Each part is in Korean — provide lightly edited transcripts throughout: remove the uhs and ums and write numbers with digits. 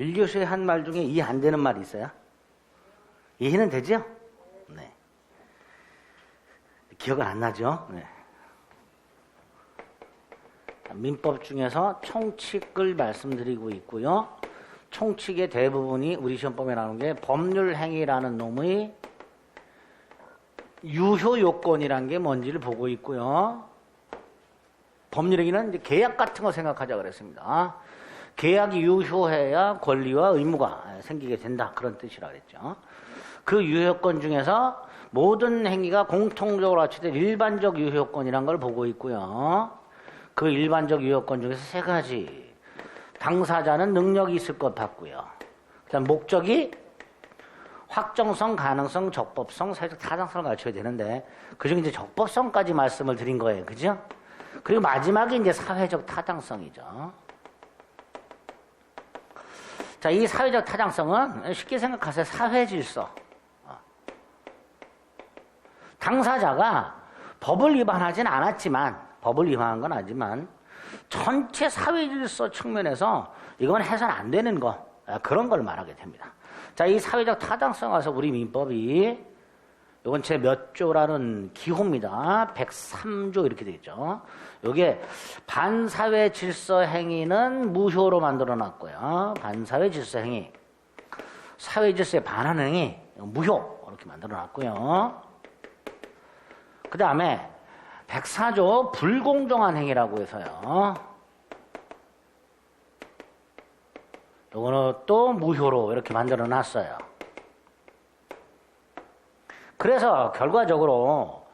1교시에 한 말 중에 이해 안 되는 말이 있어요? 이해는 되죠? 네. 기억은 안 나죠? 네. 민법 중에서 총칙을 말씀드리고 있고요. 총칙의 대부분이 우리 시험법에 나오는 게 법률행위라는 놈의 유효 요건이라는 게 뭔지를 보고 있고요. 법률행위는 이제 계약 같은 거 생각하자 그랬습니다. 계약이 유효해야 권리와 의무가 생기게 된다. 그런 뜻이라 그랬죠. 그 유효요건 중에서 모든 행위가 공통적으로 합치된 일반적 유효요건이라는 걸 보고 있고요. 그 일반적 유효요건 중에서 세 가지. 당사자는 능력이 있을 것 같고요. 그다음 목적이 확정성, 가능성, 적법성, 사회적 타당성을 갖춰야 되는데 그중에 이제 적법성까지 말씀을 드린 거예요. 그죠? 그리고 마지막에 이제 사회적 타당성이죠. 자, 이 사회적 타당성은 쉽게 생각하세요. 사회 질서. 당사자가 법을 위반하진 않았지만, 법을 위반한 건 아니지만, 전체 사회 질서 측면에서 이건 해서는 안 되는 거, 그런 걸 말하게 됩니다. 자, 이 사회적 타당성 와서 우리 민법이, 이건 제 몇 조라는 기호입니다. 103조 이렇게 되겠죠. 요게 반사회 질서 행위는 무효로 만들어 놨고요. 반사회 질서 행위. 사회 질서에 반하는 행위, 무효. 이렇게 만들어 놨고요. 그 다음에 104조 불공정한 행위라고 해서요. 요거는 또 무효로 이렇게 만들어 놨어요. 그래서 결과적으로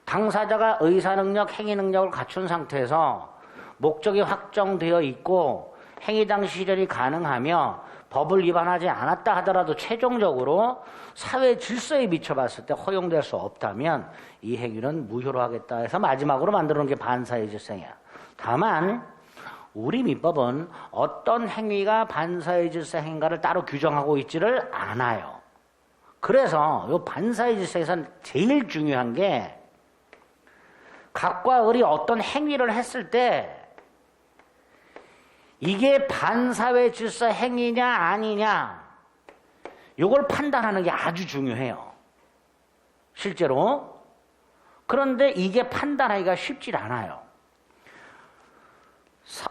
당사자가 의사능력, 행위능력을 갖춘 상태에서 목적이 확정되어 있고 행위 당시 실현이 가능하며 법을 위반하지 않았다 하더라도 최종적으로 사회 질서에 비춰봤을 때 허용될 수 없다면 이 행위는 무효로 하겠다 해서 마지막으로 만들어 놓은 게 반사회 질서야. 다만 우리 민법은 어떤 행위가 반사회 질서 행위인가를 따로 규정하고 있지를 않아요. 그래서 이 반사회 질서에서는 제일 중요한 게 각과 을이 어떤 행위를 했을 때 이게 반사회 질서 행위냐 아니냐 이걸 판단하는 게 아주 중요해요. 실제로. 그런데 이게 판단하기가 쉽지 않아요.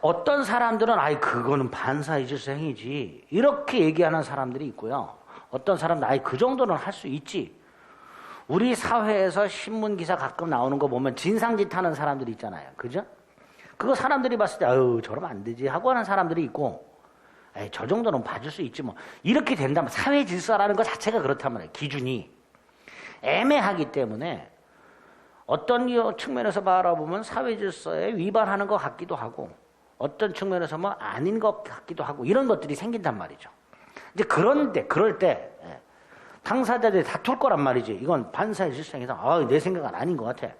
어떤 사람들은 아이 그거는 반사회 질서 행위지 이렇게 얘기하는 사람들이 있고요. 어떤 사람은 아이 그 정도는 할 수 있지. 우리 사회에서 신문기사 가끔 나오는 거 보면 진상짓 하는 사람들이 있잖아요. 그죠? 그거 사람들이 봤을 때 아유 저러면 안 되지 하고 하는 사람들이 있고 에이 저 정도는 봐줄 수 있지 뭐. 이렇게 된다면 사회 질서라는 것 자체가 그렇단 말이에요. 기준이 애매하기 때문에 어떤 측면에서 바라보면 사회 질서에 위반하는 것 같기도 하고 어떤 측면에서 뭐 아닌 것 같기도 하고 이런 것들이 생긴단 말이죠. 이제 그럴 때 당사자들이 다툴 거란 말이지. 이건 반사회 질서에서 내 생각은 아닌 것 같아.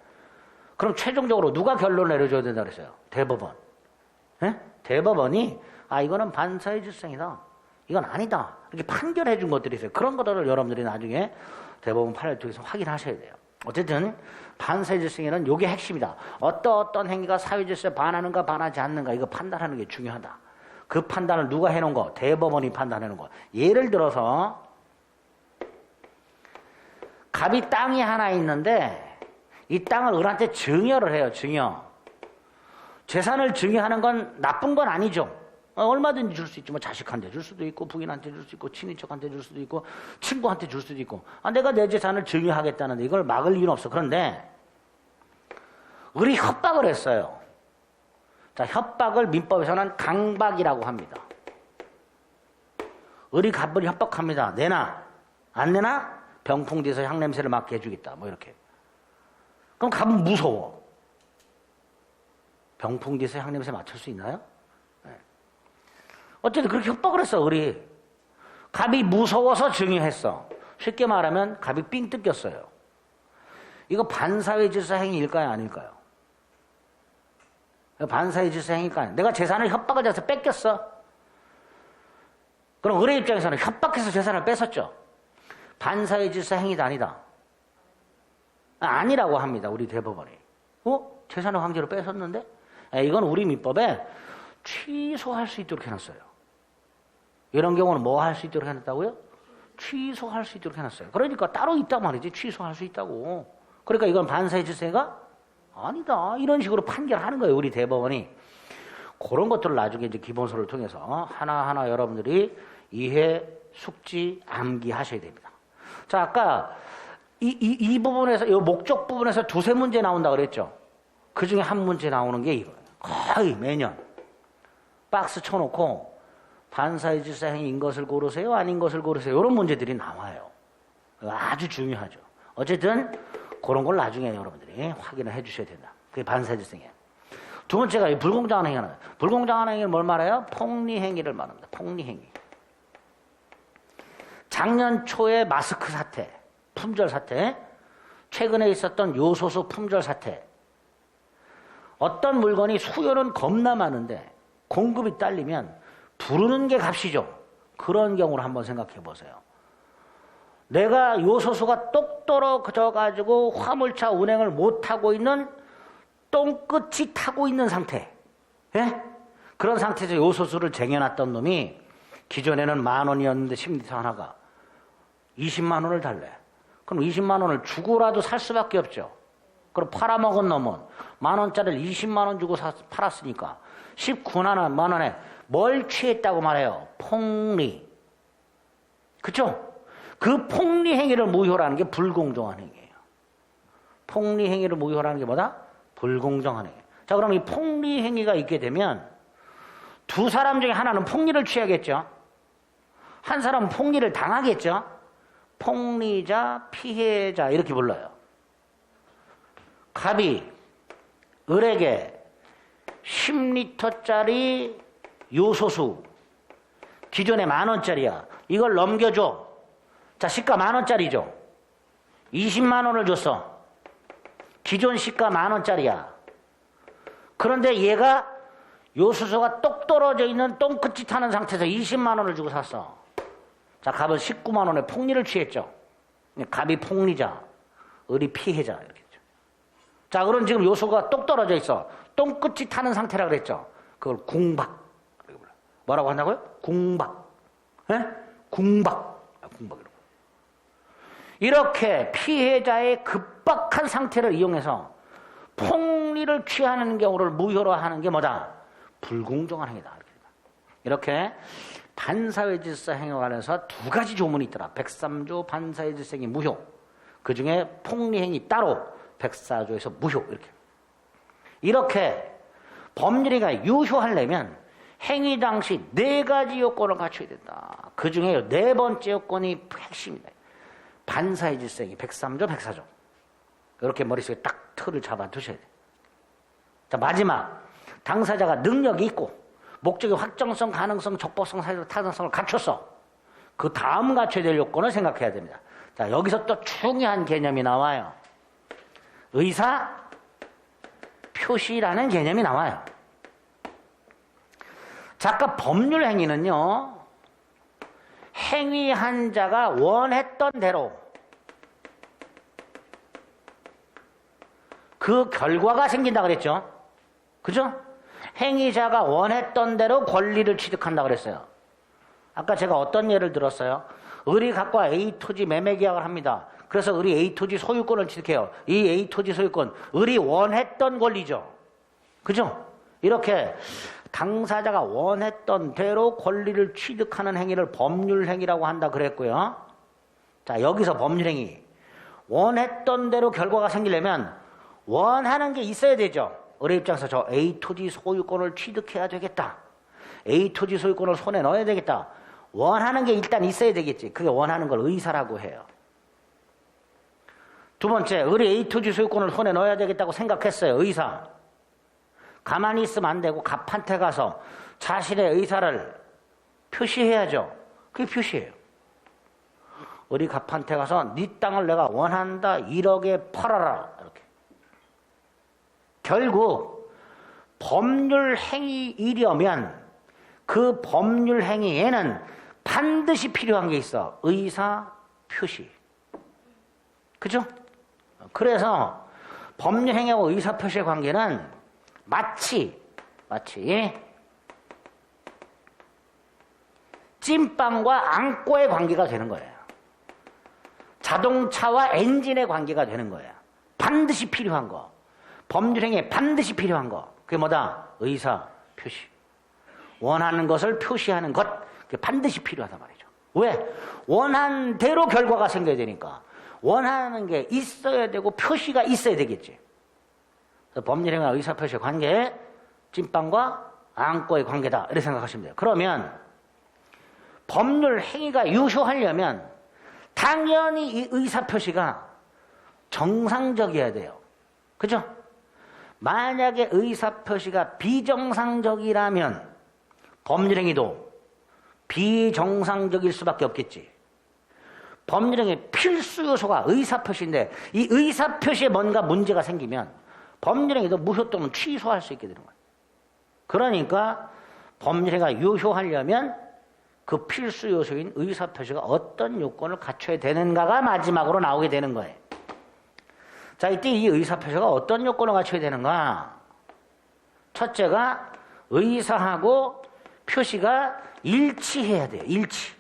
그럼 최종적으로 누가 결론을 내려줘야 된다 그랬어요? 대법원. 대법원이 이거는 반사회 질서이다. 이건 아니다. 이렇게 판결해 준 것들이 있어요. 그런 것들을 여러분들이 나중에 대법원 판례를 통해서 확인하셔야 돼요. 어쨌든 반사회 질서에는 이게 핵심이다. 어떤 행위가 사회 질서에 반하는가 반하지 않는가 이거 판단하는 게 중요하다. 그 판단을 누가 해놓은 거? 대법원이 판단해 놓은 거. 예를 들어서 갑이 땅이 하나 있는데 이 땅을 을한테 증여를 해요. 증여. 재산을 증여하는 건 나쁜 건 아니죠. 얼마든지 줄 수 있지. 뭐 자식한테 줄 수도 있고 부인한테 줄 수 있고 친인척한테 줄 수도 있고 친구한테 줄 수도 있고 내가 내 재산을 증여하겠다는데 이걸 막을 이유는 없어. 그런데 을이 협박을 했어요. 자, 협박을 민법에서는 강박이라고 합니다. 을이 갑을 협박합니다. 내놔. 안 내놔? 병풍 뒤에서 향냄새를 맡게 해주겠다. 뭐 이렇게. 그럼 갑은 무서워. 병풍 뒤에서 향냄새 맡을 수 있나요? 네. 어쨌든 그렇게 협박을 했어. 을이. 갑이 무서워서 증여했어. 쉽게 말하면 갑이 삥 뜯겼어요. 이거 반사회 질서 행위일까요? 아닐까요? 반사회 질서 행위일까요? 내가 재산을 협박을 해서 뺏겼어. 그럼 을의 입장에서는 협박해서 재산을 뺏었죠. 반사회 질서 행위도 아니다. 아니라고 합니다. 우리 대법원이. 재산을 강제로 뺏었는데? 이건 우리 민법에 취소할 수 있도록 해놨어요. 이런 경우는 뭐 할 수 있도록 해놨다고요? 취소할 수 있도록 해놨어요. 그러니까 따로 있단 말이지. 취소할 수 있다고. 그러니까 이건 반사의 질서가 아니다. 이런 식으로 판결하는 거예요. 우리 대법원이. 그런 것들을 나중에 이제 기본서를 통해서 하나하나 여러분들이 이해, 숙지, 암기하셔야 됩니다. 자, 아까 이 부분에서, 이 목적 부분에서 두세 문제 나온다 그랬죠? 그 중에 한 문제 나오는 게 이거예요. 거의 매년. 박스 쳐놓고 반사의 질서 행위인 것을 고르세요? 아닌 것을 고르세요? 이런 문제들이 나와요. 아주 중요하죠. 어쨌든 그런 걸 나중에 여러분들이 확인을 해 주셔야 된다. 그게 반사의 질서 행위예요. 두 번째가 이 불공정한 행위는, 불공정한 행위를 뭘 말해요? 폭리행위를 말합니다. 폭리행위. 작년 초에 마스크 사태, 품절 사태, 최근에 있었던 요소수 품절 사태. 어떤 물건이 수요는 겁나 많은데 공급이 딸리면 부르는 게 값이죠. 그런 경우를 한번 생각해 보세요. 내가 요소수가 똑 떨어져 가지고 화물차 운행을 못하고 있는 똥끝이 타고 있는 상태. 예? 그런 상태에서 요소수를 쟁여놨던 놈이 기존에는 10,000원이었는데 심리서 하나가 20만 원을 달래. 그럼 20만 원을 주고라도 살 수밖에 없죠. 그럼 팔아먹은 놈은 10,000원짜리를 20만 원 주고 팔았으니까 19만 원에 뭘 취했다고 말해요? 폭리. 그쵸? 그 폭리 행위를 무효라는 게 불공정한 행위예요. 폭리 행위를 무효라는 게 뭐다? 불공정한 행위. 자, 그럼 이 폭리 행위가 있게 되면 두 사람 중에 하나는 폭리를 취하겠죠. 한 사람은 폭리를 당하겠죠. 폭리자, 피해자 이렇게 불러요. 갑이 을에게 10리터짜리 요소수 기존에 10,000원짜리야. 이걸 넘겨줘. 자, 시가 10,000원짜리죠. 20만 원을 줬어. 기존 시가 10,000원짜리야. 그런데 얘가 요소수가 똑 떨어져 있는 똥끝이 타는 상태에서 20만 원을 주고 샀어. 자, 갑은 19만 원에 폭리를 취했죠. 갑이 폭리자, 을이 피해자 이렇게죠. 자, 그럼 지금 요소가 똑 떨어져 있어. 똥끝이 타는 상태라 그랬죠. 그걸 궁박. 뭐라고 한다고요? 궁박. 예? 궁박. 궁박이라고. 이렇게 피해자의 급박한 상태를 이용해서 폭리를 취하는 경우를 무효로 하는 게 뭐다? 불공정한 행위다. 이렇게 반사회 질서 행위에 관해서 두 가지 조문이 있더라. 103조 반사회 질서 행위 무효. 그 중에 폭리 행위 따로 104조에서 무효. 이렇게 법률행위가 유효하려면 행위 당시 네 가지 요건을 갖춰야 된다. 그 중에 네 번째 요건이 핵심이다. 반사회 질서 행위 103조, 104조. 이렇게 머릿속에 딱 틀을 잡아 두셔야 돼. 자, 마지막. 당사자가 능력이 있고 목적의 확정성, 가능성, 적법성, 사회적 타당성을 갖췄어. 그 다음 갖춰야 될 요건을 생각해야 됩니다. 자, 여기서 또 중요한 개념이 나와요. 의사 표시라는 개념이 나와요. 자, 아까 법률 행위는요, 행위한 자가 원했던 대로 그 결과가 생긴다 그랬죠. 그죠? 행위자가 원했던 대로 권리를 취득한다 그랬어요. 아까 제가 어떤 예를 들었어요? 을이 갖고 A 토지 매매 계약을 합니다. 그래서 을이 A 토지 소유권을 취득해요. 이 A 토지 소유권, 을이 원했던 권리죠. 그죠? 이렇게 당사자가 원했던 대로 권리를 취득하는 행위를 법률행위라고 한다 그랬고요. 자, 여기서 법률행위. 원했던 대로 결과가 생기려면 원하는 게 있어야 되죠. 을의 입장에서 저 A 토지 소유권을 취득해야 되겠다. A 토지 소유권을 손에 넣어야 되겠다. 원하는 게 일단 있어야 되겠지. 그게 원하는 걸 의사라고 해요. 두 번째, 을이 A 토지 소유권을 손에 넣어야 되겠다고 생각했어요. 의사. 가만히 있으면 안 되고 갑한테 가서 자신의 의사를 표시해야죠. 그게 표시예요. 을이 갑한테 가서 네 땅을 내가 원한다. 1억에 팔아라. 이렇게. 결국 법률 행위이려면 그 법률 행위에는 반드시 필요한 게 있어. 의사 표시. 그죠? 그래서 법률 행위하고 의사 표시의 관계는 마치 찐빵과 앙꼬의 관계가 되는 거예요. 자동차와 엔진의 관계가 되는 거예요. 반드시 필요한 거. 법률행위에 반드시 필요한 거. 그게 뭐다? 의사 표시. 원하는 것을 표시하는 것. 그게 반드시 필요하단 말이죠. 왜? 원하는 대로 결과가 생겨야 되니까. 원하는 게 있어야 되고 표시가 있어야 되겠지. 그래서 법률행위와 의사 표시의 관계, 찐빵과 앙꼬의 관계다. 이렇게 생각하시면 돼요. 그러면 법률 행위가 유효하려면 당연히 이 의사표시가 정상적이어야 돼요. 그죠? 만약에 의사표시가 비정상적이라면 법률행위도 비정상적일 수밖에 없겠지. 법률행위 필수 요소가 의사표시인데 이 의사표시에 뭔가 문제가 생기면 법률행위도 무효 또는 취소할 수 있게 되는 거예요. 그러니까 법률행위가 유효하려면 그 필수 요소인 의사표시가 어떤 요건을 갖춰야 되는가가 마지막으로 나오게 되는 거예요. 자, 이때 이 의사표시가 어떤 요건을 갖춰야 되는가? 첫째가 의사하고 표시가 일치해야 돼요. 일치.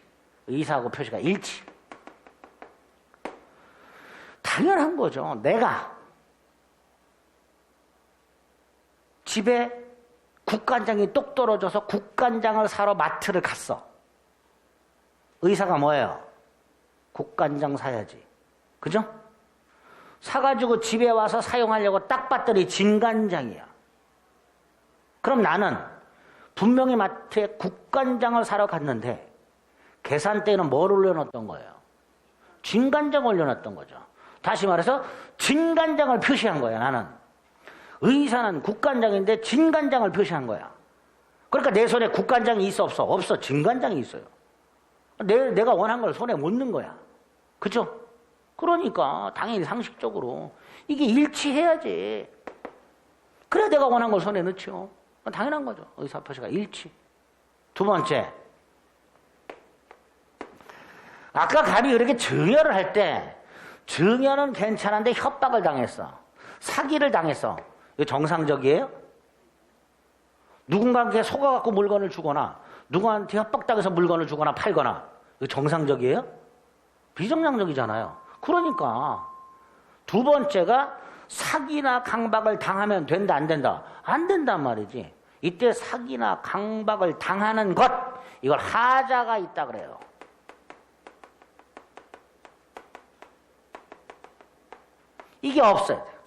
의사하고 표시가 일치. 당연한 거죠. 내가 집에 국간장이 똑 떨어져서 국간장을 사러 마트를 갔어. 의사가 뭐예요? 국간장 사야지. 그죠? 사가지고 집에 와서 사용하려고 딱 봤더니 진간장이야. 그럼 나는 분명히 마트에 국간장을 사러 갔는데 계산대에는 뭘 올려놨던 거예요? 진간장 올려놨던 거죠. 다시 말해서 진간장을 표시한 거야. 나는. 의사는 국간장인데 진간장을 표시한 거야. 그러니까 내 손에 국간장이 있어 없어? 없어. 진간장이 있어요. 내가 원한 걸 손에 못 넣는 거야. 그죠? 그러니까 당연히 상식적으로 이게 일치해야지. 그래야 내가 원한 걸 손에 넣죠. 당연한 거죠. 의사표시가 일치. 두 번째, 아까 감히 그렇게 증여를 할 때 증여는 괜찮은데 협박을 당했어. 사기를 당했어. 이거 정상적이에요? 누군가에게 속아갖고 물건을 주거나 누구한테 협박당해서 물건을 주거나 팔거나 이거 정상적이에요? 비정상적이잖아요. 그러니까 두 번째가 사기나 강박을 당하면 된다 안 된다? 안 된단 말이지. 이때 사기나 강박을 당하는 것 이걸 하자가 있다 그래요. 이게 없어야 돼요.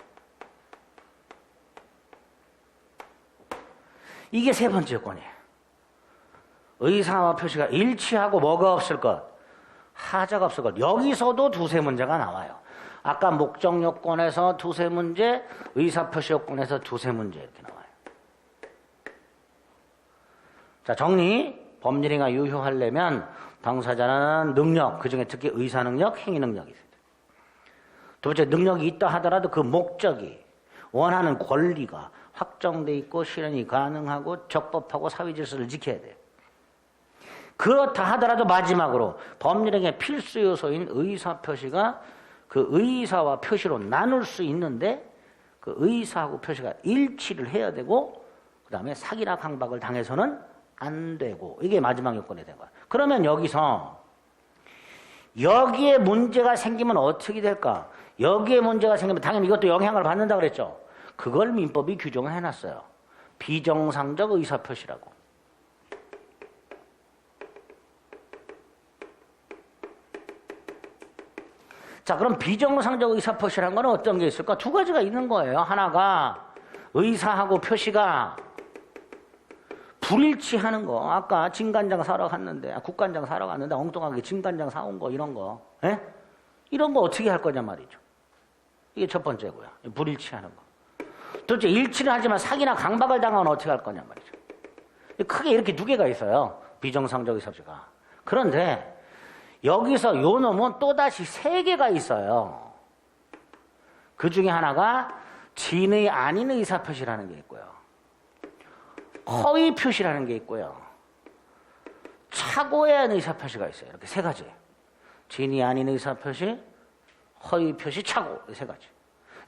이게 세 번째 요건이에요. 의사와 표시가 일치하고 뭐가 없을 것? 하자가 없을 것. 여기서도 두세 문제가 나와요. 아까 목적 요건에서 두세 문제, 의사 표시 요건에서 두세 문제 이렇게 나와요. 자, 정리. 법률행위가 유효하려면 당사자는 능력, 그중에 특히 의사 능력, 행위 능력이 있어요. 두 번째, 능력이 있다 하더라도 그 목적이 원하는 권리가 확정돼 있고 실현이 가능하고 적법하고 사회 질서를 지켜야 돼요. 그렇다 하더라도 마지막으로 법률행위의 필수 요소인 의사 표시가 그 의사와 표시로 나눌 수 있는데 그 의사하고 표시가 일치를 해야 되고 그 다음에 사기나 강박을 당해서는 안 되고 이게 마지막 요건이 된 거야. 그러면 여기에 문제가 생기면 어떻게 될까? 여기에 문제가 생기면 당연히 이것도 영향을 받는다 그랬죠. 그걸 민법이 규정을 해놨어요. 비정상적 의사표시라고. 자, 그럼 비정상적 의사표시라는 건 어떤 게 있을까? 두 가지가 있는 거예요. 하나가 의사하고 표시가 불일치하는 거. 아까 진간장 사러 갔는데, 국간장 사러 갔는데 엉뚱하게 진간장 사온 거 이런 거. 에? 이런 거 어떻게 할 거냐 말이죠. 이게 첫 번째고요. 불일치하는 거. 둘째, 일치는 하지만 사기나 강박을 당하면 어떻게 할 거냐 말이죠. 크게 이렇게 두 개가 있어요. 비정상적 의사표시가. 그런데 여기서 요 놈은 또다시 세 개가 있어요. 그 중에 하나가 진의 아닌 의사표시라는 게 있고요. 허위 표시라는 게 있고요. 착오에 대한 의사표시가 있어요. 이렇게 세 가지. 진의 아닌 의사표시, 허위 표시, 착오. 이 세 가지.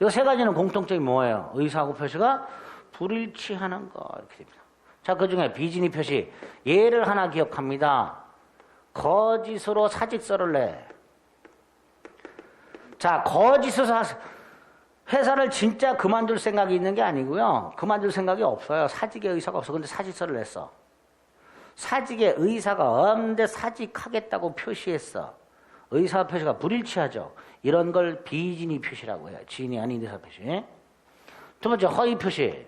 이 세 가지는 공통점이 뭐예요? 의사하고 표시가 불일치하는 거. 이렇게 됩니다. 자, 그 중에 비진의 표시. 예를 하나 기억합니다. 거짓으로 사직서를 내. 자, 거짓으로 회사를 진짜 그만둘 생각이 있는 게 아니고요. 그만둘 생각이 없어요. 사직의 의사가 없어. 근데 사직서를 냈어. 사직의 의사가 없는데 사직하겠다고 표시했어. 의사 표시가 불일치하죠. 이런 걸 비진의 표시라고 해요. 진이 아닌 의사 표시. 두 번째, 허위 표시.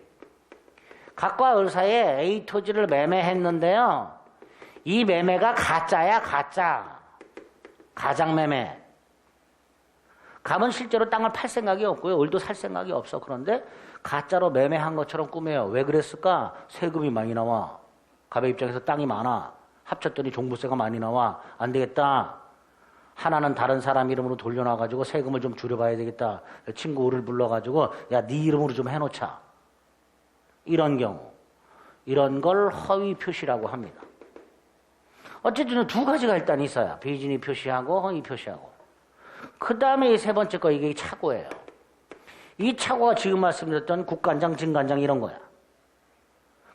각과 의사에 A 토지를 매매했는데요. 이 매매가 가짜야, 가짜. 가장 매매. 갑은 실제로 땅을 팔 생각이 없고요. 을도 살 생각이 없어. 그런데 가짜로 매매한 것처럼 꾸며요. 왜 그랬을까? 세금이 많이 나와. 갑의 입장에서 땅이 많아. 합쳤더니 종부세가 많이 나와. 안 되겠다. 하나는 다른 사람 이름으로 돌려놔가지고 세금을 좀 줄여봐야 되겠다. 친구 을을 불러가지고 야, 네 이름으로 좀 해놓자. 이런 경우. 이런 걸 허위 표시라고 합니다. 어쨌든 두 가지가 일단 있어요. 비진의 표시하고 허위 표시하고. 그 다음에 이 세 번째 거, 이게 착오예요. 이 착오가 지금 말씀드렸던 국간장, 진간장 이런 거야.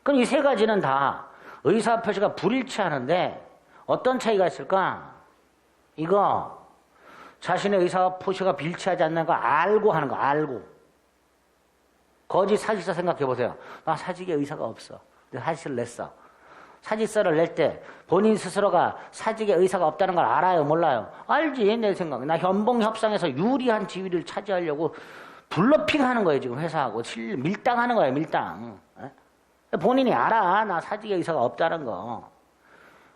그럼 이 세 가지는 다 의사 표시가 불일치하는데 어떤 차이가 있을까? 이거 자신의 의사 표시가 일치하지 않는 거 알고 하는 거, 알고. 거짓 사직서 생각해 보세요. 나 사직의 의사가 없어. 근데 사직서를 냈어. 사직서를 낼 때 본인 스스로가 사직의 의사가 없다는 걸 알아요, 몰라요? 알지, 내 생각에. 나 현봉협상에서 유리한 지위를 차지하려고 블러핑하는 거예요, 지금 회사하고. 밀당하는 거예요, 밀당. 본인이 알아, 나 사직의 의사가 없다는 거.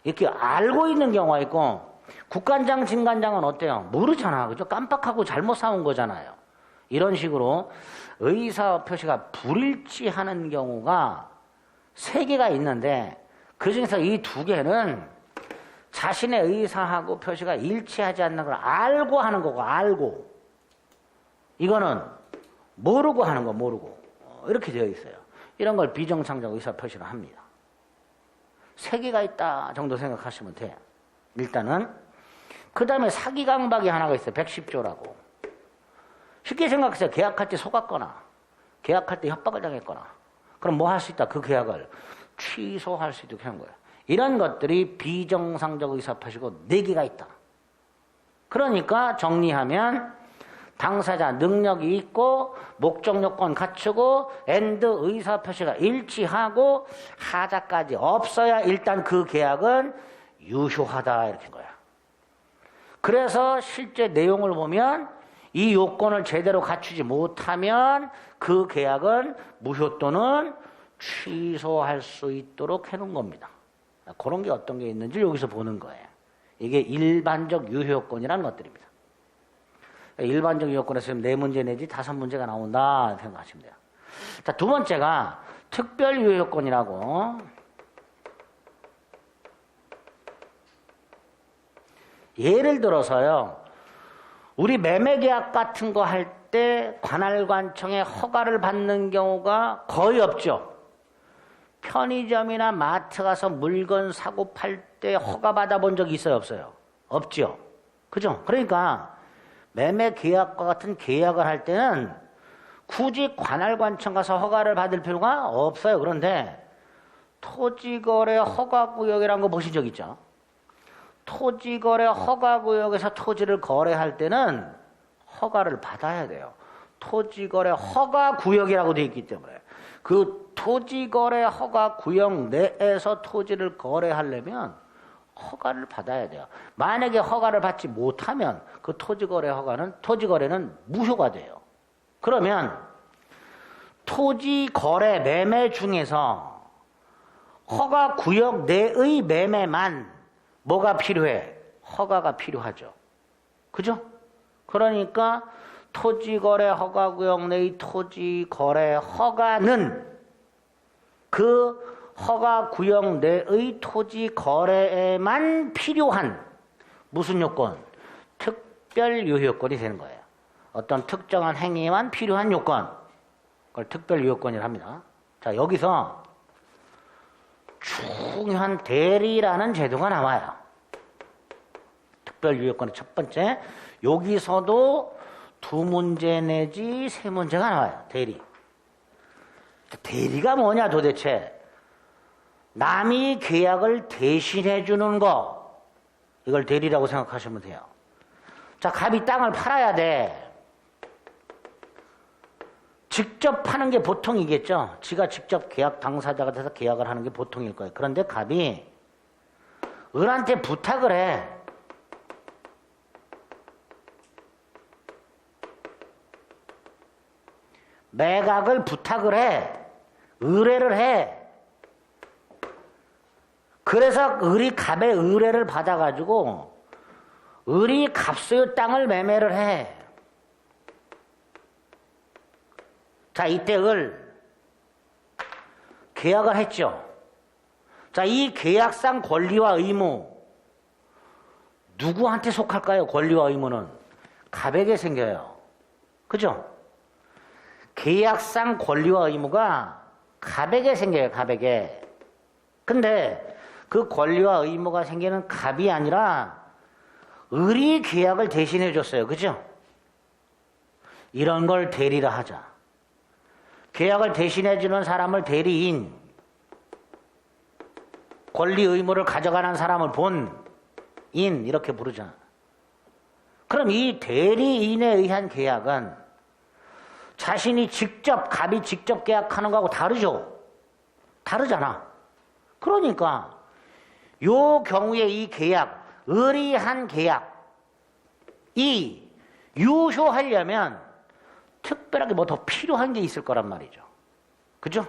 이렇게 알고 있는 경우가 있고, 국간장, 진간장은 어때요? 모르잖아, 그죠? 깜빡하고 잘못 사온 거잖아요. 이런 식으로 의사 표시가 불일치하는 경우가 3개가 있는데, 그 중에서 이 2개는 자신의 의사하고 표시가 일치하지 않는 걸 알고 하는 거고, 알고. 이거는 모르고 하는 거, 모르고. 이렇게 되어 있어요. 이런 걸 비정상적 의사 표시를 합니다. 3개가 있다 정도 생각하시면 돼요. 일단은. 그 다음에 사기 강박이 하나가 있어요. 110조라고. 쉽게 생각해서 계약할 때 속았거나, 계약할 때 협박을 당했거나, 그럼 뭐 할 수 있다? 그 계약을 취소할 수 있도록 하는 거예요. 이런 것들이 비정상적 의사표시고 4개가 있다. 그러니까 정리하면 당사자 능력이 있고 목적 요건 갖추고 엔드 의사표시가 일치하고 하자까지 없어야 일단 그 계약은 유효하다 이렇게 거야. 그래서 실제 내용을 보면 이 요건을 제대로 갖추지 못하면 그 계약은 무효 또는 취소할 수 있도록 해놓은 겁니다. 그런 게 어떤 게 있는지 여기서 보는 거예요. 이게 일반적 유효요건이라는 것들입니다. 일반적 유효요건에서 4문제 내지 5문제가 나온다 생각하시면 돼요. 자, 두 번째가 특별 유효요건이라고. 예를 들어서요, 우리 매매계약 같은 거 할 때 관할관청의 허가를 받는 경우가 거의 없죠. 편의점이나 마트 가서 물건 사고 팔 때 허가 받아본 적이 있어요, 없어요? 없죠. 그죠? 그러니까 매매계약과 같은 계약을 할 때는 굳이 관할관청 가서 허가를 받을 필요가 없어요. 그런데 토지거래 허가구역이라는 거 보신 적 있죠? 토지거래 허가구역에서 토지를 거래할 때는 허가를 받아야 돼요. 토지거래 허가구역이라고 되어 있기 때문에 그 토지거래 허가구역 내에서 토지를 거래하려면 허가를 받아야 돼요. 만약에 허가를 받지 못하면 그 토지거래는 무효가 돼요. 그러면 토지거래 매매 중에서 허가구역 내의 매매만 뭐가 필요해? 허가가 필요하죠. 그죠? 그러니까 토지거래 허가구역 내의 토지거래 허가는 그 허가구역 내의 토지거래에만 필요한 무슨 요건? 특별유효요건이 되는 거예요. 어떤 특정한 행위에만 필요한 요건. 그걸 특별유효요건이라 합니다. 자, 여기서 중요한 대리라는 제도가 나와요. 특별유효요건의 첫 번째, 여기서도 2문제 내지 3문제가 나와요. 대리. 대리가 뭐냐 도대체? 남이 계약을 대신해 주는 거. 이걸 대리라고 생각하시면 돼요. 자, 갑이 땅을 팔아야 돼. 직접 파는 게 보통이겠죠. 지가 직접 계약 당사자가 돼서 계약을 하는 게 보통일 거예요. 그런데 갑이 을한테 부탁을 해. 매각을 부탁을 해. 의뢰를 해. 그래서 을이 갑의 의뢰를 받아가지고 을이 갑소유 땅을 매매를 해. 자, 이때 을 계약을 했죠. 자, 이 계약상 권리와 의무 누구한테 속할까요? 권리와 의무는 갑에게 생겨요. 그죠? 계약상 권리와 의무가 갑에게 생겨요. 갑에게. 근데 그 권리와 의무가 생기는 갑이 아니라 을이 계약을 대신해 줬어요. 그죠? 이런 걸 대리라 하자. 계약을 대신해 주는 사람을 대리인, 권리 의무를 가져가는 사람을 본인 이렇게 부르잖아. 그럼 이 대리인에 의한 계약은 자신이 직접, 갑이 직접 계약하는 거하고 다르죠? 다르잖아. 그러니까 요 경우에 이 계약, 을이 한 계약이 유효하려면 특별하게 뭐 더 필요한 게 있을 거란 말이죠. 그죠?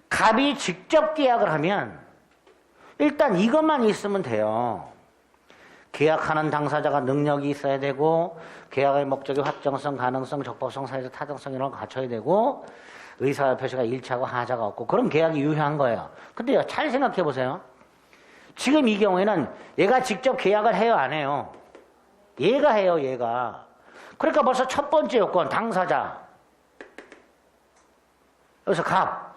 갑이 직접 계약을 하면 일단 이것만 있으면 돼요. 계약하는 당사자가 능력이 있어야 되고, 계약의 목적이 확정성, 가능성, 적법성, 사회적 타당성 이런 거 갖춰야 되고, 의사 표시가 일치하고 하자가 없고, 그럼 계약이 유효한 거예요. 근데요, 잘 생각해 보세요. 지금 이 경우에는 얘가 직접 계약을 해요, 안 해요? 얘가 해요, 얘가. 그러니까 벌써 첫 번째 요건, 당사자. 여기서 갑.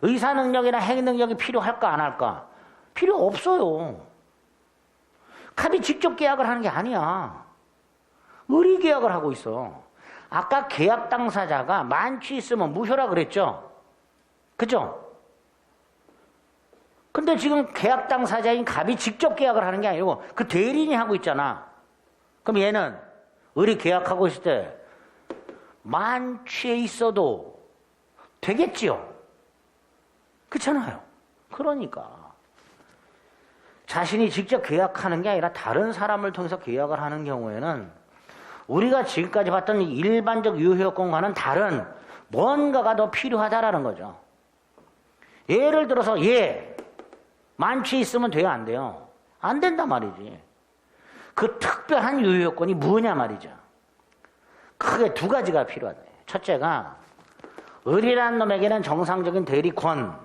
의사 능력이나 행위 능력이 필요할까, 안 할까? 필요 없어요. 갑이 직접 계약을 하는 게 아니야. 을이 계약을 하고 있어. 아까 계약 당사자가 만취 있으면 무효라 그랬죠? 그죠? 근데 지금 계약 당사자인 갑이 직접 계약을 하는 게 아니고 그 대리인이 하고 있잖아. 그럼 얘는 을이 계약하고 있을 때 만취해 있어도 되겠지요? 그렇잖아요. 그러니까 자신이 직접 계약하는 게 아니라 다른 사람을 통해서 계약을 하는 경우에는 우리가 지금까지 봤던 일반적 유효요건과는 다른 뭔가가 더 필요하다라는 거죠. 예를 들어서 만취 있으면 돼요, 안 돼요? 안 된단 말이지. 그 특별한 유효요건이 뭐냐 말이죠. 크게 두 가지가 필요하다. 첫째가 을이라는 놈에게는 정상적인 대리권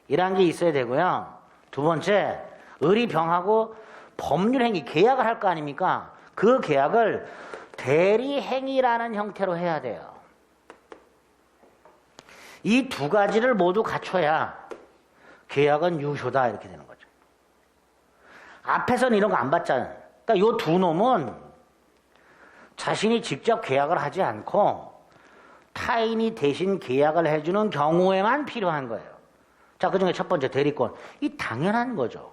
이란 게 있어야 되고요. 두 번째, 을이 병하고 법률행위, 계약을 할 거 아닙니까? 그 계약을 대리행위라는 형태로 해야 돼요. 이 두 가지를 모두 갖춰야 계약은 유효다 이렇게 되는 거죠. 앞에서는 이런 거 안 봤잖아요. 그러니까 요 두 놈은 자신이 직접 계약을 하지 않고 타인이 대신 계약을 해주는 경우에만 필요한 거예요. 자, 그 중에 첫 번째 대리권. 이 당연한 거죠.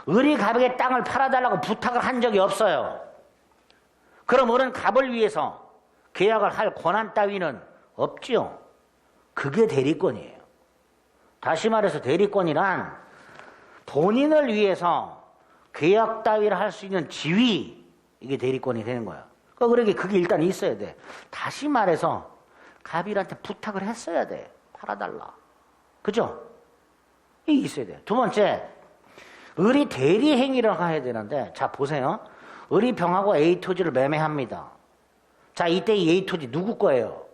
을이 갑에게 땅을 팔아달라고 부탁을 한 적이 없어요. 그럼 을은 갑을 위해서 계약을 할 권한 따위는 없지요. 그게 대리권이에요. 다시 말해서 대리권이란 본인을 위해서 계약 따위를 할 수 있는 지위, 이게 대리권이 되는 거야. 그러니까 그게 일단 있어야 돼. 다시 말해서 갑일한테 부탁을 했어야 돼. 팔아달라. 그죠? 이게 있어야 돼요. 두 번째, 을이 대리행위를 해야 되는데, 자, 보세요. 을이 병하고 A 토지를 매매합니다. 자, 이때 이 A 토지 누구 거예요?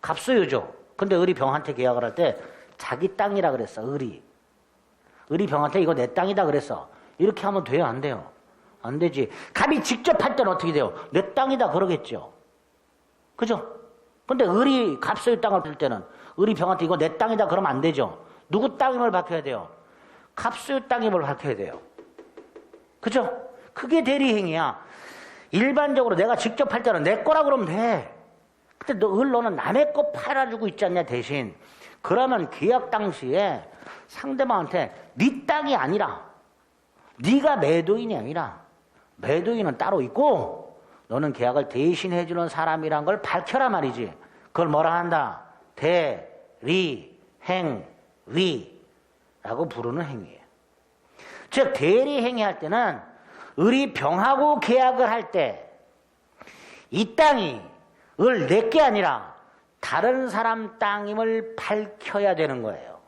갑소유죠. 근데 을이 병한테 계약을 할 때 자기 땅이라 그랬어, 을이. 을이 병한테 이거 내 땅이다 그랬어. 이렇게 하면 돼요, 안 돼요? 안 되지. 갑이 직접 할 때는 어떻게 돼요? 내 땅이다 그러겠죠. 그죠? 근데 을이 갑소유 땅을 줄 때는 을이 병한테 이거 내 땅이다 그러면 안 되죠. 누구 땅임을 밝혀야 돼요? 갑소유 땅임을 밝혀야 돼요. 그죠? 그게 대리행위야. 일반적으로 내가 직접 할 때는 내 거라 그러면 돼. 근데 너는 남의 거 팔아주고 있지 않냐 대신. 그러면 계약 당시에 상대방한테 네 땅이 아니라 네가 매도인이 아니라 매도인은 따로 있고 너는 계약을 대신해 주는 사람이란 걸 밝혀라 말이지. 그걸 뭐라 한다? 대리행위라고 부르는 행위예요. 즉 대리행위 할 때는 을이 병하고 계약을 할 때 이 땅이 을 내게 아니라 다른 사람 땅임을 밝혀야 되는 거예요.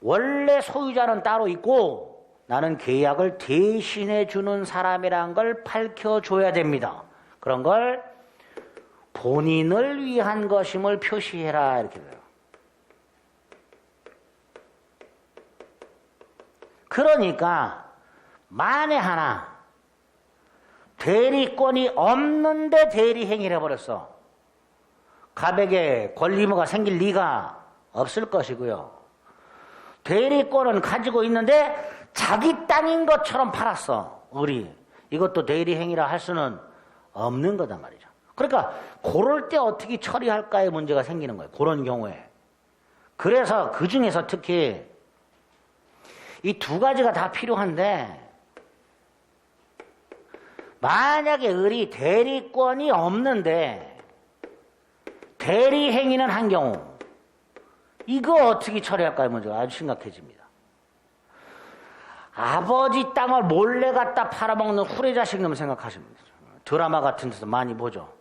원래 소유자는 따로 있고 나는 계약을 대신해 주는 사람이란 걸 밝혀줘야 됩니다. 그런 걸 본인을 위한 것임을 표시해라 이렇게 돼요. 그러니까 만에 하나 대리권이 없는데 대리행위를 해버렸어. 갑에게 권리의무가 생길 리가 없을 것이고요. 대리권은 가지고 있는데 자기 땅인 것처럼 팔았어. 을이. 이것도 대리행위라 할 수는 없는 거단 말이죠. 그러니까 그럴 때 어떻게 처리할까의 문제가 생기는 거예요. 그런 경우에. 그래서 그 중에서 특히 이 두 가지가 다 필요한데 만약에 을이 대리권이 없는데 대리행위는 한 경우 이거 어떻게 처리할까요? 문제가 아주 심각해집니다. 아버지 땅을 몰래 갖다 팔아먹는 후레자식 놈 생각하십니다. 드라마 같은 데서 많이 보죠.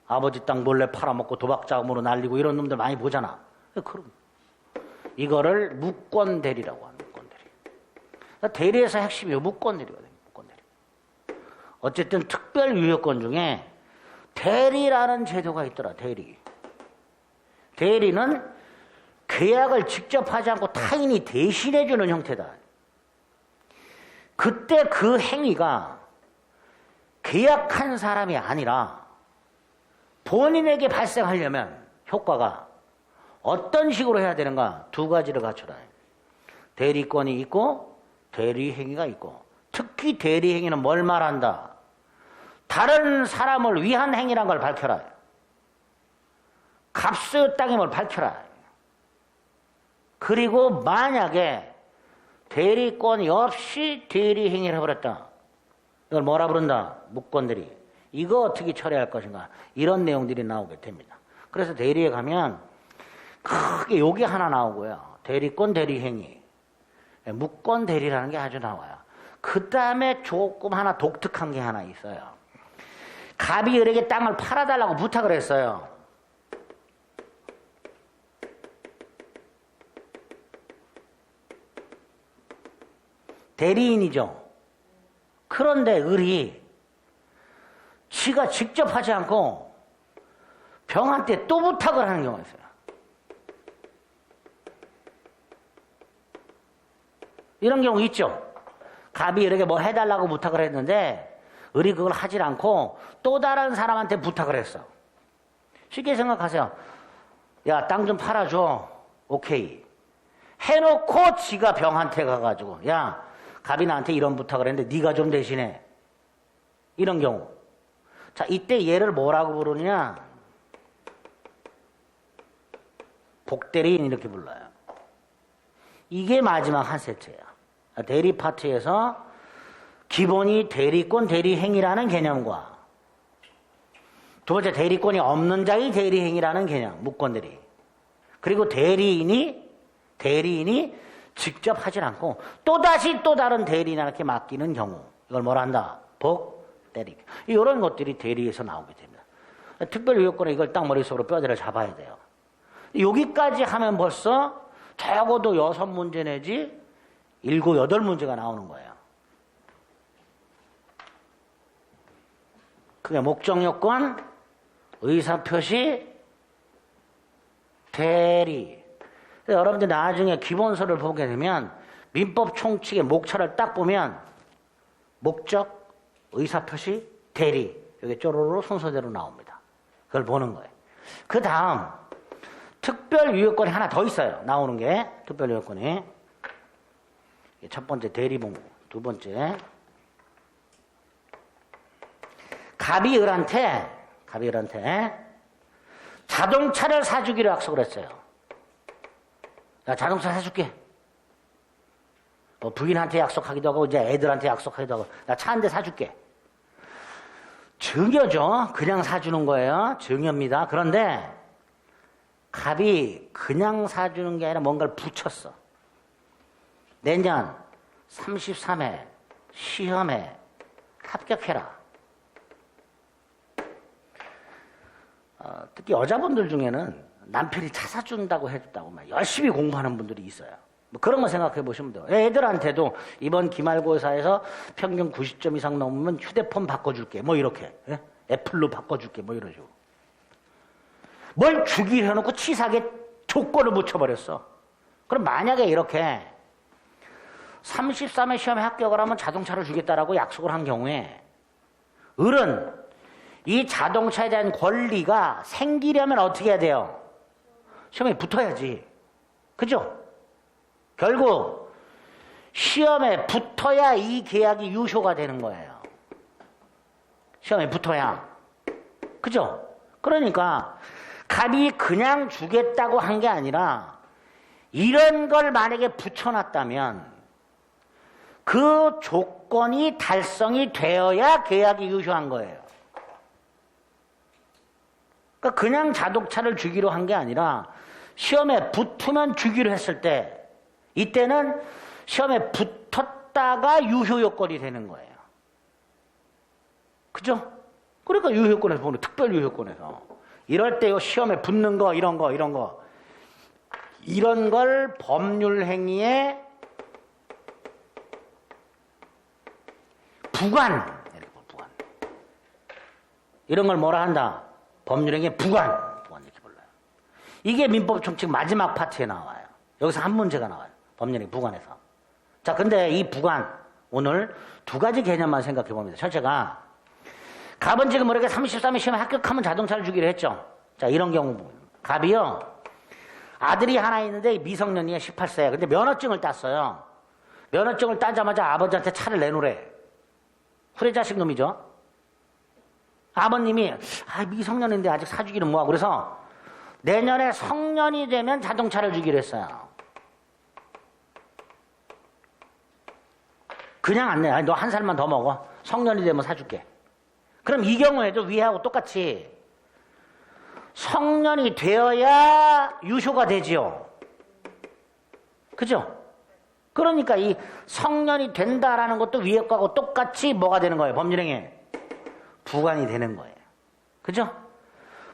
아버지 땅 몰래 팔아먹고 도박자금으로 날리고 이런 놈들 많이 보잖아. 그럼 이거를 무권대리라고 합니다. 무권대리. 대리에서 핵심이 무권대리거든요. 무권대리. 어쨌든 특별유효권 중에 대리라는 제도가 있더라. 대리. 대리는 계약을 직접 하지 않고 타인이 대신해주는 형태다. 그때 그 행위가 계약한 사람이 아니라 본인에게 발생하려면 효과가 어떤 식으로 해야 되는가? 두 가지를 갖춰라. 대리권이 있고 대리행위가 있고 특히 대리행위는 뭘 말한다? 다른 사람을 위한 행위란 걸 밝혀라. 값의 땅임을 밝혀라. 그리고 만약에 대리권이 없이 대리행위를 해버렸다. 이걸 뭐라 부른다? 무권대리. 이거 어떻게 처리할 것인가? 이런 내용들이 나오게 됩니다. 그래서 대리에 가면 크게 요게 하나 나오고요. 대리권, 대리행위. 무권대리라는 게 아주 나와요. 그 다음에 조금 하나 독특한 게 하나 있어요. 갑이 을에게 땅을 팔아달라고 부탁을 했어요. 대리인이죠. 그런데 을이 지가 직접 하지 않고 병한테 또 부탁을 하는 경우가 있어요. 이런 경우 있죠. 갑이 을에게 뭐 해달라고 부탁을 했는데 을이 그걸 하질 않고 또 다른 사람한테 부탁을 했어. 쉽게 생각하세요. 야, 땅 좀 팔아줘. 오케이. 해놓고 지가 병한테 가가지고 야, 갑이 나한테 이런 부탁을 했는데 네가 좀 대신해. 이런 경우. 자, 이때 얘를 뭐라고 부르냐? 복대리인 이렇게 불러요. 이게 마지막 한 세트예요. 대리 파트에서 기본이 대리권, 대리행위라는 개념과 두 번째 대리권이 없는 자의 대리행위라는 개념, 무권대리. 그리고 대리인이 직접 하질 않고 또다시 또 다른 대리인한테 맡기는 경우. 이걸 뭐라 한다? 복대리. 이런 것들이 대리에서 나오게 됩니다. 특별유효권에 이걸 딱 머릿속으로 뼈대를 잡아야 돼요. 여기까지 하면 벌써 적어도 6문제 내지 7, 8문제가 나오는 거예요. 그게 목적요건, 의사표시, 대리. 여러분들 나중에 기본서를 보게 되면 민법 총칙의 목차를 딱 보면 목적, 의사표시, 대리. 여기 쪼로로 순서대로 나옵니다. 그걸 보는 거예요. 그 다음 특별유효권이 하나 더 있어요. 나오는 게 특별유효권이. 첫 번째 대리봉구, 두 번째 갑이 을한테 자동차를 사주기로 약속을 했어요. 나 자동차 사줄게. 뭐 부인한테 약속하기도 하고 이제 애들한테 약속하기도 하고 나 차 한 대 사줄게. 증여죠. 그냥 사주는 거예요. 증여입니다. 그런데 갑이 그냥 사주는 게 아니라 뭔가를 붙였어. 내년 33회 시험에 합격해라. 특히 여자분들 중에는 남편이 차 사준다고 해줬다고 막 열심히 공부하는 분들이 있어요. 뭐 그런 거 생각해 보시면 돼요. 애들한테도 이번 기말고사에서 평균 90점 이상 넘으면 휴대폰 바꿔줄게. 뭐 이렇게. 예? 애플로 바꿔줄게. 뭐 이런 식으로. 뭘 주기로 해놓고 치사하게 조건을 붙여버렸어. 그럼 만약에 이렇게 33회 시험에 합격을 하면 자동차를 주겠다라고 약속을 한 경우에 을은 이 자동차에 대한 권리가 생기려면 어떻게 해야 돼요? 시험에 붙어야지. 그죠? 결국 시험에 붙어야 이 계약이 유효가 되는 거예요. 시험에 붙어야. 그죠? 그러니까 갑이 그냥 주겠다고 한 게 아니라 이런 걸 만약에 붙여놨다면 그 조건이 달성이 되어야 계약이 유효한 거예요. 그러니까 그냥 자동차를 주기로 한 게 아니라 시험에 붙으면 주기로 했을 때 이때는 시험에 붙었다가 유효 요건이 되는 거예요. 그죠? 그러니까 유효 요건에서 보는 특별 유효 요건에서 이럴 때 시험에 붙는 거 이런 걸 법률 행위에 부관 이런 걸 뭐라 한다? 법률 행위에 부관 이렇게 불러요. 이게 민법 총칙 마지막 파트에 나와요. 여기서 한 문제가 나와요. 법률 행위 부관에서. 자, 근데 이 부관 오늘 두 가지 개념만 생각해 봅니다. 첫째가 갑은 지금 우리가 33회 시험에 합격하면 자동차를 주기로 했죠. 자, 이런 경우 갑이요. 아들이 하나 있는데 미성년이에요. 18세. 근데 면허증을 땄어요. 면허증을 따자마자 아버지한테 차를 내놓으래. 후레자식 놈이죠. 아버님이 미성년인데 아직 사주기는 뭐하고 그래서 내년에 성년이 되면 자동차를 주기로 했어요. 그냥 안 내. 너 한 살만 더 먹어. 성년이 되면 사줄게. 그럼 이 경우에도 위하고 똑같이 성년이 되어야 유효가 되지요. 그죠? 그러니까 이 성년이 된다라는 것도 위에 거하고 똑같이 뭐가 되는 거예요? 법률행위 부관이 되는 거예요. 그죠?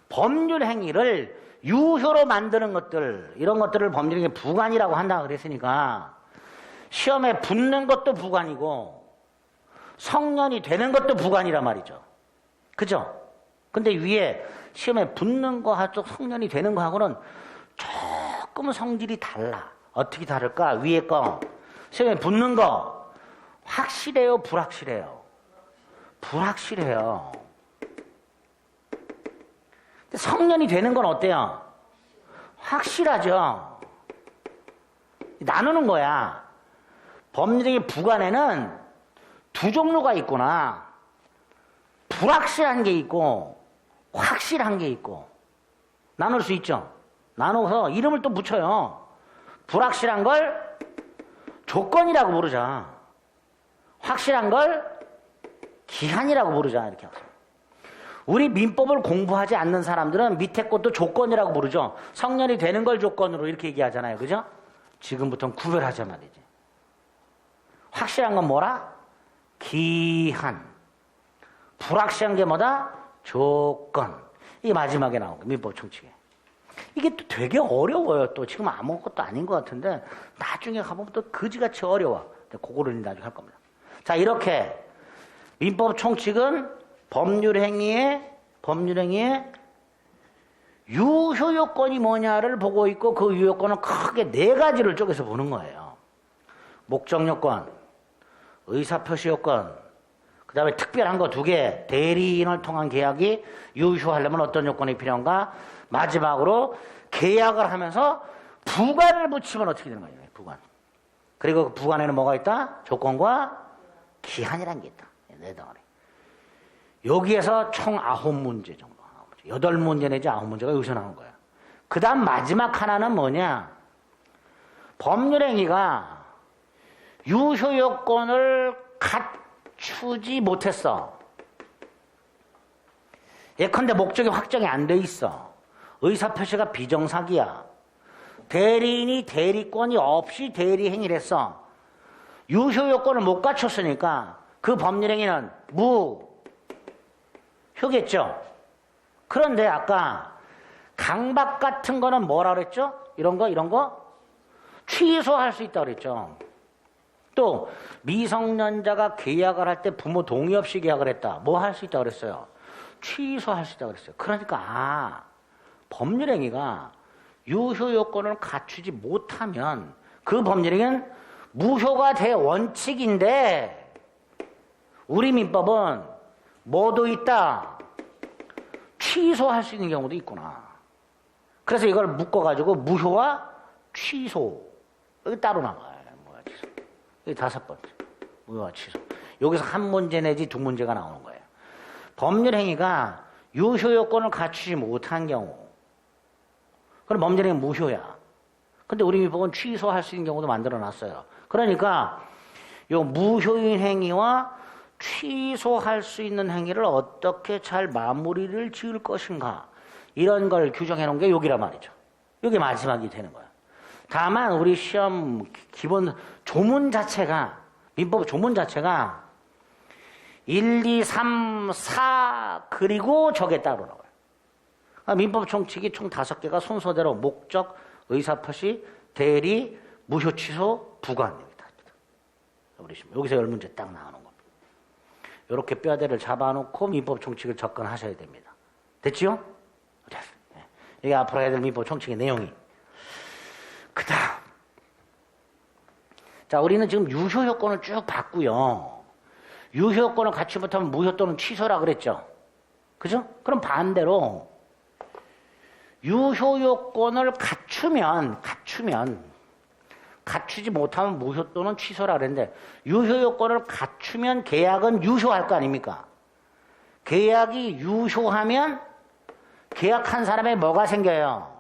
법률행위를 유효로 만드는 것들 이런 것들을 법률행위 부관이라고 한다 그랬으니까 시험에 붙는 것도 부관이고 성년이 되는 것도 부관이란 말이죠. 그죠? 근데 위에 시험에 붙는 거하고 성년이 되는 거하고는 조금 성질이 달라. 어떻게 다를까? 위에 거 시험에 붙는 거 확실해요? 불확실해요? 불확실해요. 근데 성년이 되는 건 어때요? 확실하죠. 나누는 거야. 법률행위 부관에는 두 종류가 있구나. 불확실한 게 있고 확실한 게 있고 나눌 수 있죠. 나눠서 이름을 또 붙여요. 불확실한 걸 조건이라고 부르자. 확실한 걸 기한이라고 부르자. 이렇게 하죠. 우리 민법을 공부하지 않는 사람들은 밑에 것도 조건이라고 부르죠. 성년이 되는 걸 조건으로 이렇게 얘기하잖아요. 그죠? 지금부터는 구별하자 말이지. 확실한 건 뭐라? 기한. 불확실한 게 뭐다? 조건. 이게 마지막에 나오고 민법 총칙에. 이게 또 되게 어려워요. 또 지금 아무것도 아닌 것 같은데 나중에 가보면 또 그지같이 어려워. 그거를 나중에 할 겁니다. 자, 이렇게 민법 총칙은 법률행위의 유효 요건이 뭐냐를 보고 있고 그 유효 요건은 크게 네 가지를 쪼개서 보는 거예요. 목적 요건, 의사표시 요건, 그 다음에 특별한 거 두 개, 대리인을 통한 계약이 유효하려면 어떤 요건이 필요한가? 마지막으로 계약을 하면서 부관을 붙이면 어떻게 되는 거예요? 부관. 그리고 그 부관에는 뭐가 있다? 조건과 기한이라는 게 있다. 네 덩어리. 여기에서 총 9문제 정도. 8문제 내지 9문제가 여기서 나온 거야. 그 다음 마지막 하나는 뭐냐? 법률행위가 유효 요건을 갖추지 못했어. 예컨대 목적이 확정이 안 돼 있어. 의사표시가 비정상이야. 대리인이 대리권이 없이 대리 행위를 했어. 유효 요건을 못 갖췄으니까 그 법률 행위는 무효겠죠. 그런데 아까 강박 같은 거는 뭐라 그랬죠? 이런 거 취소할 수 있다고 그랬죠. 또 미성년자가 계약을 할 때 부모 동의 없이 계약을 했다. 뭐 할 수 있다고 그랬어요? 취소할 수 있다고 그랬어요. 그러니까 법률 행위가 유효 요건을 갖추지 못하면 그 법률 행위는 무효가 돼 원칙인데 우리 민법은 뭐도 있다. 취소할 수 있는 경우도 있구나. 그래서 이걸 묶어가지고 무효와 취소 여기 따로 나와요. 무효와 취소. 여기 5번째 무효와 취소. 여기서 한 문제 내지 2문제가 나오는 거예요. 법률 행위가 유효 요건을 갖추지 못한 경우 그럼 법률 행위 무효야. 근데 우리 민법은 취소할 수 있는 경우도 만들어놨어요. 그러니까 요 무효인 행위와 취소할 수 있는 행위를 어떻게 잘 마무리를 지을 것인가 이런 걸 규정해 놓은 게 여기란 말이죠. 이게 마지막이 되는 거야. 다만 우리 시험 기본 조문 자체가 민법 조문 자체가 1, 2, 3, 4 그리고 저게 따로 나와요. 그러니까 민법 총칙이 총 5개가 순서대로 목적, 의사표시, 대리, 무효 취소, 부관입니다. 여기서 10문제 딱 나오는 겁니다. 이렇게 뼈대를 잡아놓고 민법 총칙을 접근하셔야 됩니다. 됐지요? 됐어요. 이게 앞으로 해야 될 민법 총칙의 내용이. 그 다음. 자, 우리는 지금 유효 요건을 쭉 봤고요. 유효 요건을 갖추지 못하면 무효 또는 취소라 그랬죠. 그죠? 그럼 반대로 유효 요건을 갖추지 못하면 무효 또는 취소라 그랬는데 유효 요건을 갖추면 계약은 유효할 거 아닙니까? 계약이 유효하면 계약한 사람에 뭐가 생겨요?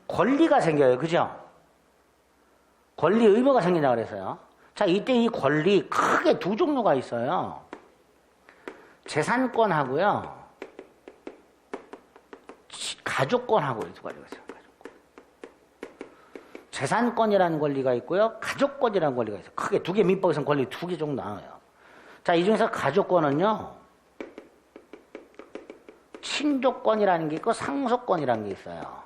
권리가 생겨요. 그죠? 권리 의무가 생긴다고 그랬어요. 자, 이때 이 권리 크게 2 종류가 있어요. 재산권하고요. 가족권하고 2 가지가 있어요. 재산권이라는 권리가 있고요. 가족권이라는 권리가 있어요. 크게 2개 민법에서는 권리 2개 정도 나와요. 자, 이 중에서 가족권은요. 친족권이라는 게 있고 상속권이라는 게 있어요.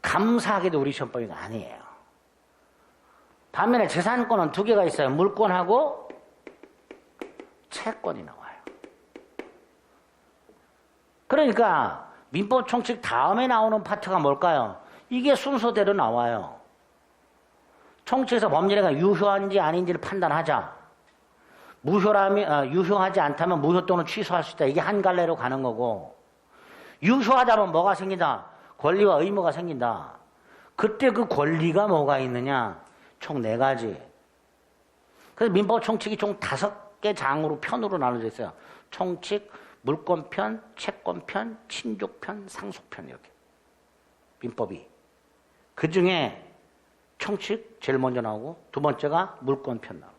감사하게도 우리 시험법이 아니에요. 반면에 재산권은 2개가 있어요. 물권하고 채권이 나와요. 그러니까 민법 총칙 다음에 나오는 파트가 뭘까요? 이게 순서대로 나와요. 총칙에서 법률행위가 유효한지 아닌지를 판단하자. 유효하지 않다면 무효 또는 취소할 수 있다. 이게 한 갈래로 가는 거고, 유효하다면 뭐가 생긴다? 권리와 의무가 생긴다. 그때 그 권리가 뭐가 있느냐? 총 4가지. 그래서 민법 총칙이 총 5개 장으로 편으로 나눠져 있어요. 총칙, 물권편, 채권편, 친족편, 상속편 이렇게. 민법이. 그 중에 총칙 제일 먼저 나오고 2번째가 물권편 나오고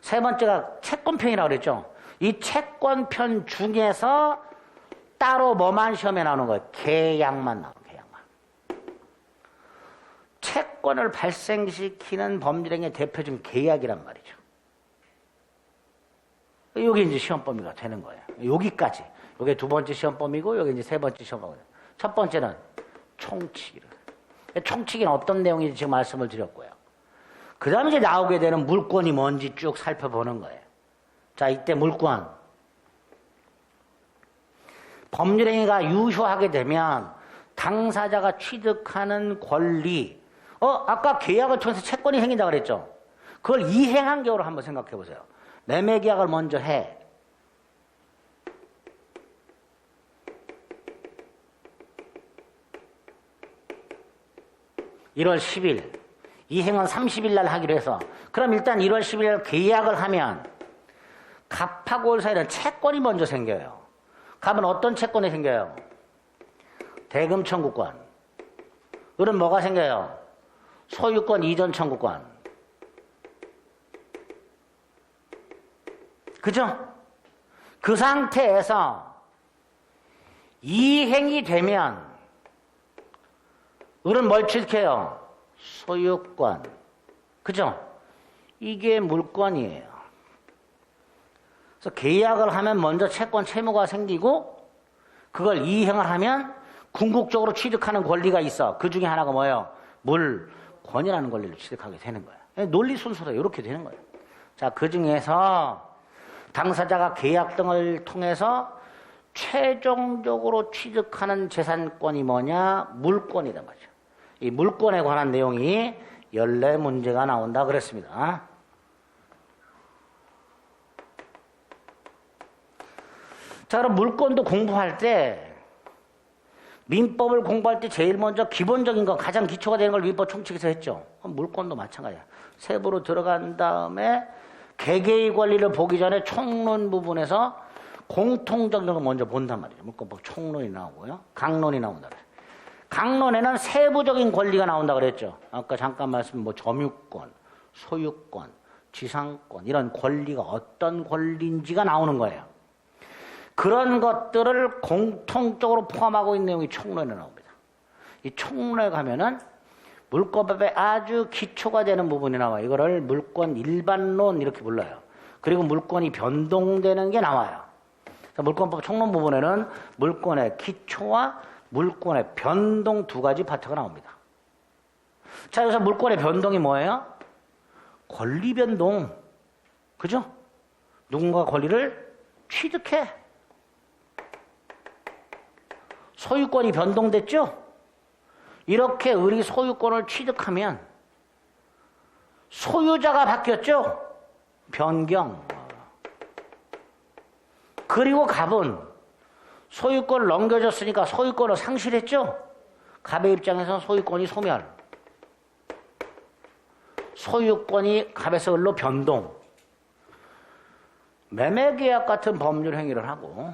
3번째가 채권편이라고 그랬죠. 이 채권편 중에서 따로 뭐만 시험에 나오는 거예요? 계약만 나오는 거예요. 계약만. 채권을 발생시키는 법률행위의 대표 중 계약이란 말이죠. 이게 이제 시험 범위가 되는 거예요. 여기까지. 이게 2번째 시험 범위고, 여기 이제 3번째 시험 범위. 첫 번째는 총칙이라. 총칙은 어떤 내용인지 지금 말씀을 드렸고요. 그 다음에 이제 나오게 되는 물권이 뭔지 쭉 살펴보는 거예요. 자, 이때 물권. 법률행위가 유효하게 되면 당사자가 취득하는 권리. 아까 계약을 통해서 채권이 생긴다고 그랬죠. 그걸 이행한 경우로 한번 생각해 보세요. 매매 계약을 먼저 해. (1월 10일) 이행은 30일 날 하기로 해서 그럼 일단 1월 10일 계약을 하면 갑하고 올 사이는 채권이 먼저 생겨요. 갑은 어떤 채권이 생겨요? 대금 청구권. 을은 뭐가 생겨요? 소유권 이전 청구권. 그죠? 그 상태에서 이행이 되면 을은 뭘 취득해요? 소유권. 그죠? 이게 물권이에요. 그래서 계약을 하면 먼저 채권 채무가 생기고 그걸 이행을 하면 궁극적으로 취득하는 권리가 있어. 그 중에 하나가 뭐예요? 물권이라는 권리를 취득하게 되는 거예요. 논리 순서로 이렇게 되는 거예요. 자, 그 중에서 당사자가 계약 등을 통해서 최종적으로 취득하는 재산권이 뭐냐? 물권이란 말이죠. 이 물권에 관한 내용이 14문제가 나온다 그랬습니다. 자, 그럼 물권도 공부할 때 민법을 공부할 때 제일 먼저 기본적인 거 가장 기초가 되는 걸 민법 총칙에서 했죠. 물권도 마찬가지야. 세부로 들어간 다음에 개개의 권리를 보기 전에 총론 부분에서 공통적인 걸 먼저 본단 말이죠. 물권법 총론이 나오고요. 강론이 나온다 그래요. 강론에는 세부적인 권리가 나온다 그랬죠. 아까 잠깐 말씀 점유권, 소유권, 지상권 이런 권리가 어떤 권리인지가 나오는 거예요. 그런 것들을 공통적으로 포함하고 있는 내용이 총론에 나옵니다. 이 총론에 가면은 물권법의 아주 기초가 되는 부분이 나와요. 이거를 물권 일반론 이렇게 불러요. 그리고 물권이 변동되는 게 나와요. 물권법 총론 부분에는 물권의 기초와 물권의 변동 두 가지 파트가 나옵니다. 자, 여기서 물권의 변동이 뭐예요? 권리 변동. 그죠? 누군가 권리를 취득해. 소유권이 변동됐죠? 이렇게 을이 소유권을 취득하면 소유자가 바뀌었죠? 변경. 그리고 갑은 소유권을 넘겨줬으니까 소유권을 상실했죠? 갑의 입장에서는 소유권이 소멸. 소유권이 갑에서 을로 변동. 매매계약 같은 법률 행위를 하고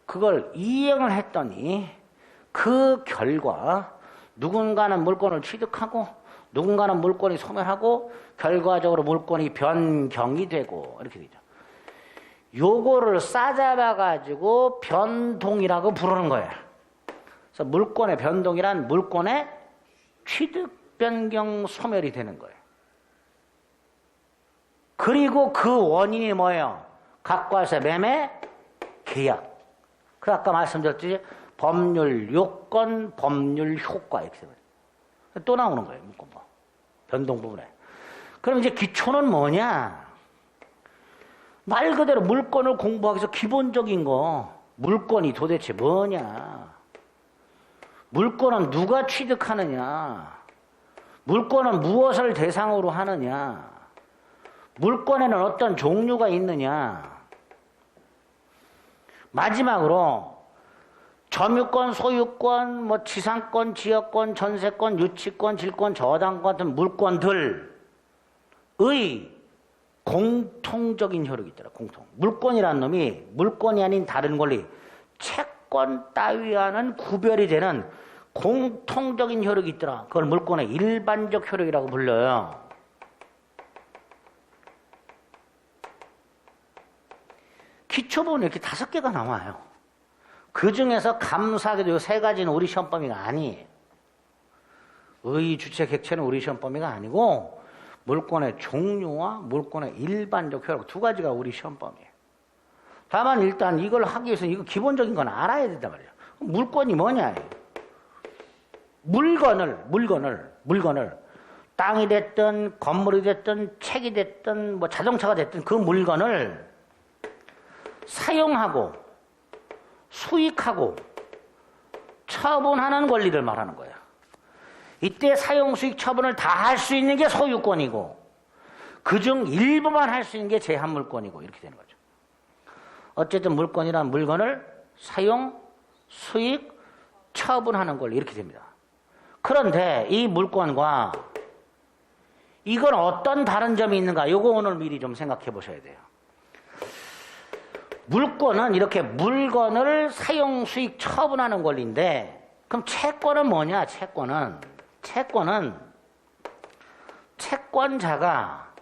그걸 이행을 했더니 그 결과 누군가는 물권을 취득하고 누군가는 물권이 소멸하고 결과적으로 물권이 변경이 되고 이렇게 되죠. 요거를 싸잡아가지고 변동이라고 부르는 거예요. 그래서 물권의 변동이란 물권의 취득, 변경, 소멸이 되는 거예요. 그리고 그 원인이 뭐예요? 각과세 매매, 계약. 그 아까 말씀드렸듯이 법률 요건, 법률 효과 이렇게 됩니다. 또 나오는 거예요. 물권법. 변동 부분에. 그럼 이제 기초는 뭐냐? 말 그대로 물권을 공부하기 위해서 기본적인 거, 물권이 도대체 뭐냐? 물권은 누가 취득하느냐? 물권은 무엇을 대상으로 하느냐? 물권에는 어떤 종류가 있느냐? 마지막으로 점유권, 소유권, 지상권, 지역권, 전세권, 유치권, 질권, 저당권 같은 물권들의 공통적인 효력이 있더라. 공통. 물권이라는 놈이 물권이 아닌 다른 권리, 채권 따위와는 구별이 되는 공통적인 효력이 있더라. 그걸 물권의 일반적 효력이라고 불러요. 기초부는 이렇게 5개가 나와요. 그 중에서 감사하게도 이 3가지는 우리 시험 범위가 아니에요. 의, 주체, 객체는 우리 시험 범위가 아니고 물권의 종류와 물권의 일반적 효력 2가지가 우리 시험 범위예요. 다만 일단 이걸 하기 위해서는 이거 기본적인 건 알아야 된단 말이에요. 물권이 뭐냐? 물건을 땅이 됐든 건물이 됐든 책이 됐든 자동차가 됐든 그 물건을 사용하고 수익하고 처분하는 권리를 말하는 거예요. 이때 사용, 수익, 처분을 다 할 수 있는 게 소유권이고 그중 일부만 할 수 있는 게 제한물권이고 이렇게 되는 거죠. 어쨌든 물권이란 물건을 사용, 수익, 처분하는 권리 이렇게 됩니다. 그런데 이 물권과 이건 어떤 다른 점이 있는가? 이거 오늘 미리 좀 생각해 보셔야 돼요. 물권은 이렇게 물건을 사용, 수익, 처분하는 권리인데 그럼 채권은 뭐냐? 채권은 채권자가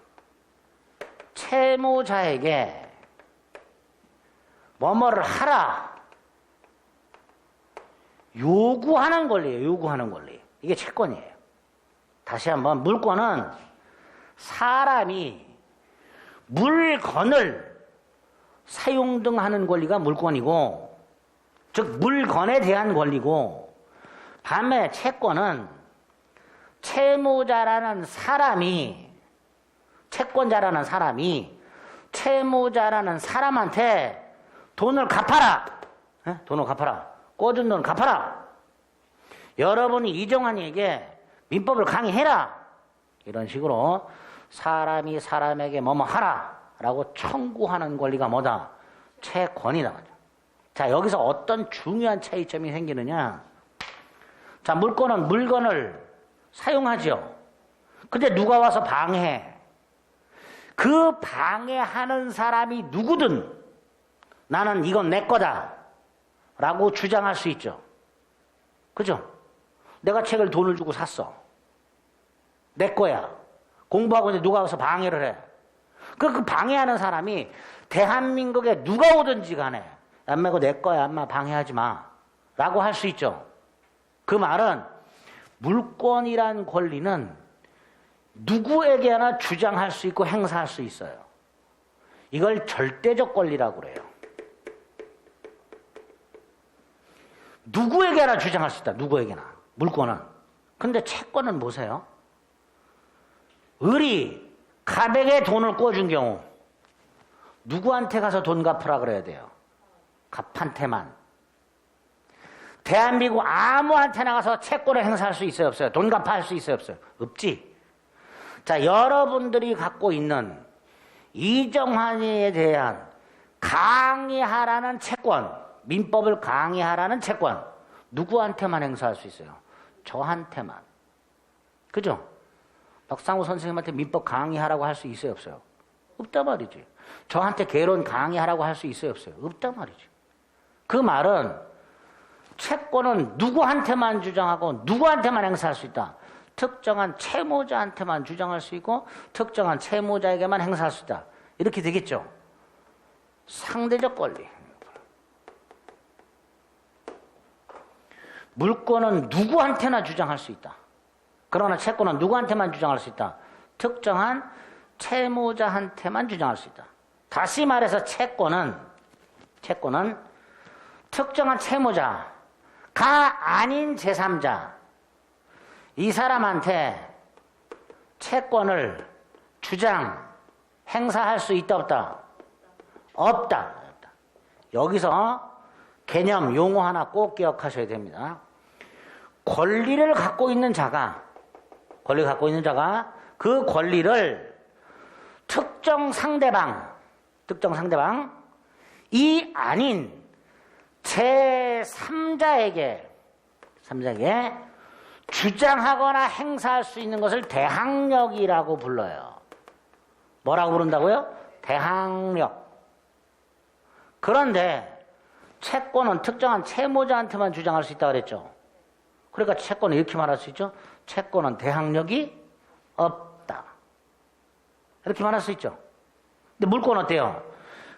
채무자에게 뭐뭐를 하라. 요구하는 권리예요. 요구하는 권리. 이게 채권이에요. 다시 한번 물권은 사람이 물건을 사용 등 하는 권리가 물권이고, 즉 물건에 대한 권리고, 반면에 채권은 채무자라는 사람이, 채권자라는 사람이 채무자라는 사람한테 돈을 갚아라. 돈을 갚아라. 꿔준 돈 갚아라. 여러분이 이정환이에게 민법을 강의해라. 이런 식으로 사람이 사람에게 뭐뭐 하라 라고 청구하는 권리가 뭐다? 채권이다. 자, 여기서 어떤 중요한 차이점이 생기느냐. 자, 물건은 물건을 사용하죠. 근데 누가 와서 방해해. 그 방해하는 사람이 누구든 나는 이건 내 거다 라고 주장할 수 있죠. 그죠? 내가 책을 돈을 주고 샀어. 내 거야. 공부하고 있는데 누가 와서 방해를 해. 그 방해하는 사람이 대한민국에 누가 오든지 간에 엄마 이거 내 거야. 엄마 방해하지 마. 라고 할 수 있죠. 그 말은 물권이란 권리는 누구에게나 주장할 수 있고 행사할 수 있어요. 이걸 절대적 권리라고 그래요. 누구에게나 주장할 수 있다. 누구에게나. 물권은. 근데 채권은 보세요. 을이 갑에게 돈을 꿔준 경우 누구한테 가서 돈 갚으라 그래야 돼요? 갑한테만. 대한민국 아무한테나 가서 채권을 행사할 수 있어요? 없어요? 돈 갚아 할 수 있어요? 없어요? 없지. 자, 여러분들이 갖고 있는 이정환이에 대한 강의하라는 채권, 민법을 강의하라는 채권, 누구한테만 행사할 수 있어요? 저한테만. 그죠? 박상우 선생님한테 민법 강의하라고 할 수 있어요? 없어요? 없단 말이지. 저한테 개론 강의하라고 할 수 있어요? 없어요? 없단 말이지. 그 말은 채권은 누구한테만 주장하고 누구한테만 행사할 수 있다. 특정한 채무자한테만 주장할 수 있고 특정한 채무자에게만 행사할 수 있다. 이렇게 되겠죠. 상대적 권리. 물권은 누구한테나 주장할 수 있다. 그러나 채권은 누구한테만 주장할 수 있다. 특정한 채무자한테만 주장할 수 있다. 다시 말해서 채권은 특정한 채무자가 아닌 제3자, 이 사람한테 채권을 주장, 행사할 수 있다 없다? 없다. 여기서 개념, 용어 하나 꼭 기억하셔야 됩니다. 권리를 갖고 있는 자가 그 권리를 특정 상대방이 아닌 제3자에게 주장하거나 행사할 수 있는 것을 대항력이라고 불러요. 뭐라고 부른다고요? 대항력. 그런데 채권은 특정한 채무자한테만 주장할 수 있다고 그랬죠. 그러니까 채권은 이렇게 말할 수 있죠. 채권은 대항력이 없다. 이렇게 말할 수 있죠. 근데 물권은 어때요?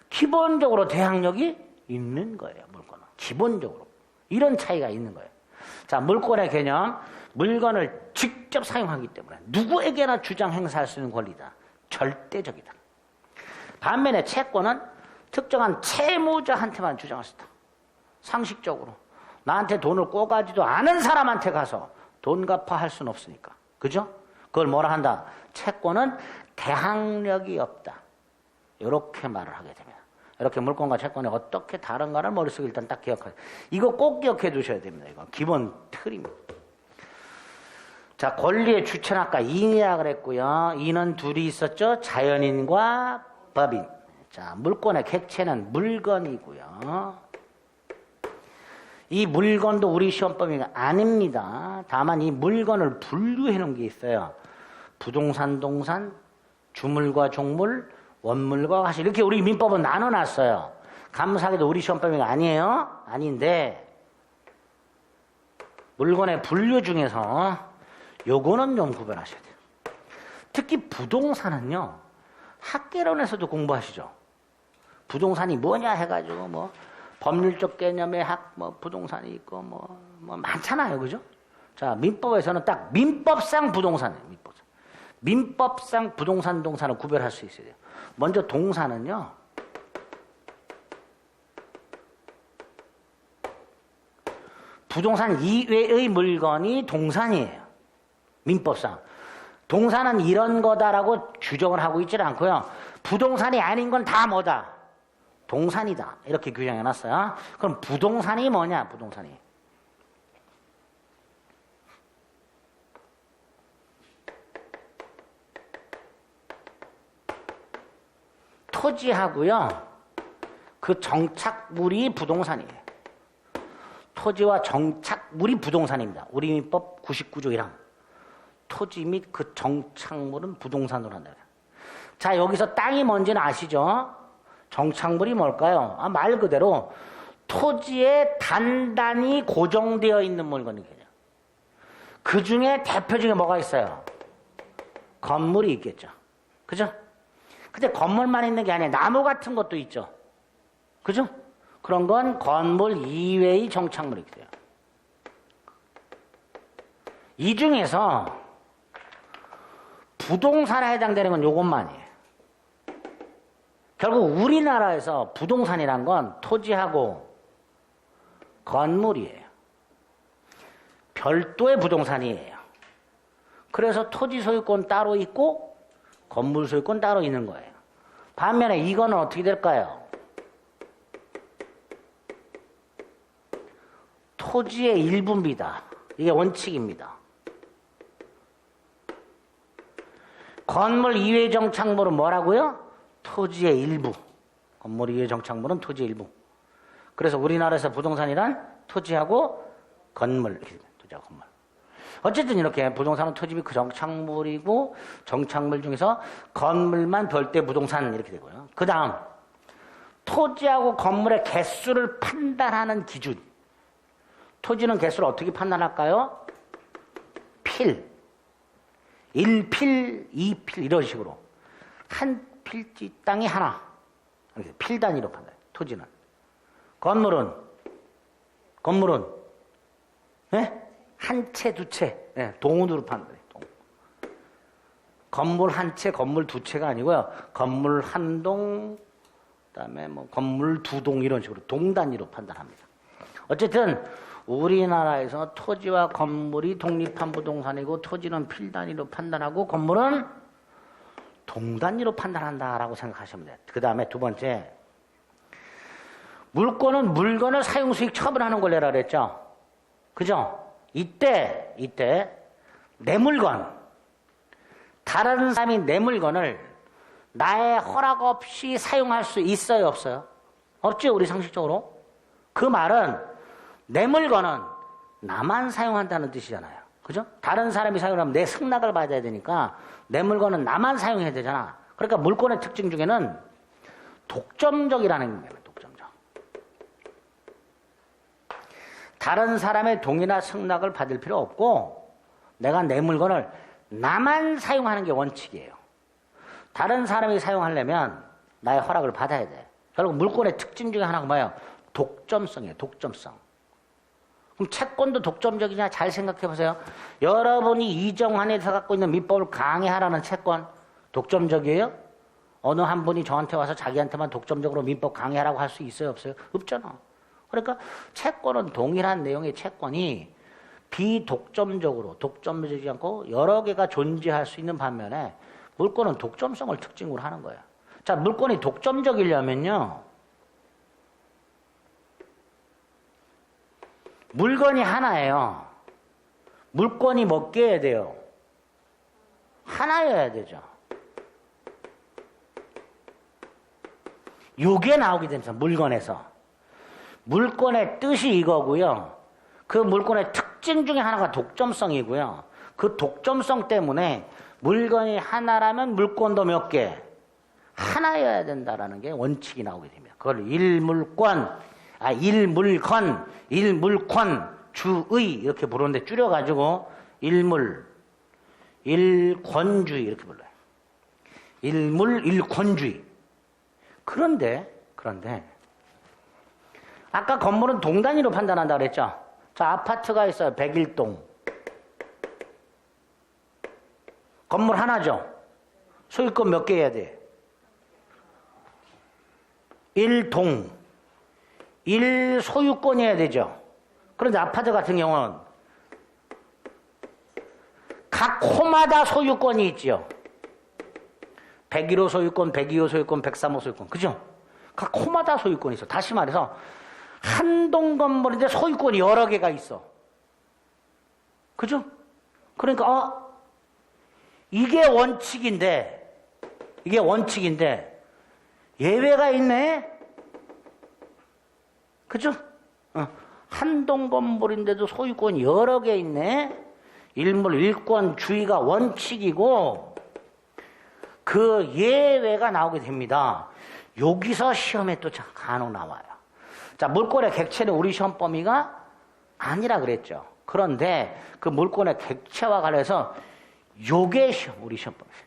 기본적으로 대항력이 있는 거예요. 물권은. 기본적으로. 이런 차이가 있는 거예요. 자, 물권의 개념. 물건을 직접 사용하기 때문에 누구에게나 주장 행사할 수 있는 권리다. 절대적이다. 반면에 채권은 특정한 채무자한테만 주장할 수 있다. 상식적으로. 나한테 돈을 꿔가지도 않은 사람한테 가서 돈 갚아 할 수는 없으니까. 그죠? 그걸 뭐라 한다? 채권은 대항력이 없다. 이렇게 말을 하게 됩니다. 이렇게 물권과 채권이 어떻게 다른가를 머릿속에 일단 딱 기억하세요. 이거 꼭 기억해 두셔야 됩니다. 이거 기본 틀입니다. 자, 권리의 주체는 아까 인이라 그랬고요. 인은 둘이 있었죠. 자연인과 법인. 자, 물권의 객체는 물건이고요. 이 물건도 우리 시험법이 아닙니다. 다만 이 물건을 분류해 놓은 게 있어요. 부동산, 동산, 주물과 종물, 원물과 화실. 이렇게 우리 민법은 나눠놨어요. 감사하게도 우리 시험법이 아니에요. 아닌데 물건의 분류 중에서 요거는 좀 구별하셔야 돼요. 특히 부동산은요. 학개론에서도 공부하시죠. 부동산이 뭐냐 해가지고 뭐 법률적 개념의 뭐 부동산이 있고 뭐 많잖아요, 그죠? 자, 민법에서는 딱 민법상 부동산이에요. 민법상 부동산, 동산을 구별할 수 있어야 돼요. 먼저 동산은요, 부동산 이외의 물건이 동산이에요. 민법상. 동산은 이런 거다라고 규정을 하고 있질 않고요. 부동산이 아닌 건 다 뭐다? 동산이다. 이렇게 규정해 놨어요. 그럼 부동산이 뭐냐? 부동산이. 토지하고요. 그 정착물이 부동산이에요. 토지와 정착물이 부동산입니다. 우리 민법 99조 1항. 토지 및 그 정착물은 부동산으로 한다. 자, 여기서 땅이 뭔지는 아시죠? 정착물이 뭘까요? 말 그대로 토지에 단단히 고정되어 있는 물건이겠죠. 그 중에 대표 중에 뭐가 있어요? 건물이 있겠죠. 그죠? 근데 건물만 있는 게 아니라 나무 같은 것도 있죠. 그죠? 그런 건 건물 이외의 정착물이 돼요. 이 중에서 부동산에 해당되는 건 요것만이에요. 결국 우리나라에서 부동산이란 건 토지하고 건물이에요. 별도의 부동산이에요. 그래서 토지 소유권 따로 있고 건물 소유권 따로 있는 거예요. 반면에 이거는 어떻게 될까요? 토지의 일부입니다. 이게 원칙입니다. 건물 이외의 정착물은 뭐라고요? 토지의 일부. 건물 이외의 정착물은 토지의 일부. 그래서 우리나라에서 부동산이란 토지하고 건물, 토지하고 건물. 어쨌든 이렇게 부동산은 토지 및 그 정착물이고 정착물 중에서 건물만 별도의 부동산 이렇게 되고요. 그 다음 토지하고 건물의 개수를 판단하는 기준. 토지는 개수를 어떻게 판단할까요? 필. 1필, 2필 이런 식으로. 한 필지 땅이 하나. 이렇게 필 단위로 판단해요. 토지는. 건물은 네? 한 채, 두 채. 네, 동으로 판단해요. 동. 건물 한 채, 건물 두 채가 아니고요. 건물 한 동, 그다음에 뭐 건물 두 동 이런 식으로 동 단위로 판단합니다. 어쨌든 우리나라에서 토지와 건물이 독립한 부동산이고 토지는 필 단위로 판단하고 건물은 동 단위로 판단한다라고 생각하시면 돼요. 그 다음에 두 번째, 물권은 물건을 사용수익 처분하는 권리라 그랬죠. 그죠? 이때 내 물건, 다른 사람이 내 물건을 나의 허락 없이 사용할 수 있어요, 없어요? 없죠, 우리 상식적으로. 그 말은 내 물건은 나만 사용한다는 뜻이잖아요. 그죠? 다른 사람이 사용하면 내 승낙을 받아야 되니까 내 물건은 나만 사용해야 되잖아. 그러니까 물권의 특징 중에는 독점적이라는 거예요. 독점적. 다른 사람의 동의나 승낙을 받을 필요 없고 내가 내 물건을 나만 사용하는 게 원칙이에요. 다른 사람이 사용하려면 나의 허락을 받아야 돼. 결국 물권의 특징 중에 하나가 뭐예요? 독점성이에요. 독점성. 그럼 채권도 독점적이냐? 잘 생각해 보세요. 여러분이 이정환에서 갖고 있는 민법을 강행하라는 채권 독점적이에요? 어느 한 분이 저한테 와서 자기한테만 독점적으로 민법 강행하라고 할 수 있어요? 없어요? 없잖아. 그러니까 채권은 동일한 내용의 채권이 비독점적으로 독점적이지 않고 여러 개가 존재할 수 있는 반면에 물권은 독점성을 특징으로 하는 거예요. 자, 물권이 독점적이려면요. 물건이 하나예요. 물건이 몇 개여야 돼요? 하나여야 되죠. 요게 나오게 됩니다. 물건에서. 물건의 뜻이 이거고요. 그 물건의 특징 중에 하나가 독점성이고요. 그 독점성 때문에 물건이 하나라면 물건도 몇 개? 하나여야 된다라는 게 원칙이 나오게 됩니다. 그걸 일물권, 일물권, 주의 이렇게 부르는데 줄여가지고 일권주의 이렇게 불러요. 일권주의. 그런데 그런데 아까 건물은 동 단위로 판단한다 그랬죠? 자, 아파트가 있어요. 101동. 건물 하나죠? 소유권 몇 개 해야 돼? 1동. 1소유권이어야 되죠? 그런데 아파트 같은 경우는 각 호마다 소유권이 있죠? 101호 소유권, 102호 소유권, 103호 소유권. 그죠? 각 호마다 소유권이 있어. 다시 말해서 한 동 건물인데 소유권이 여러 개가 있어. 그죠? 그러니까 이게 원칙인데 예외가 있네. 그죠? 한 동 건물인데도 소유권이 여러 개 있네. 일물 일권주의가 원칙이고 그 예외가 나오게 됩니다. 여기서 시험에 또 간혹 나와요. 자, 물권의 객체는 우리 시험 범위가 아니라 그랬죠. 그런데 그 물권의 객체와 관련해서 요게 우리 시험 범위예요.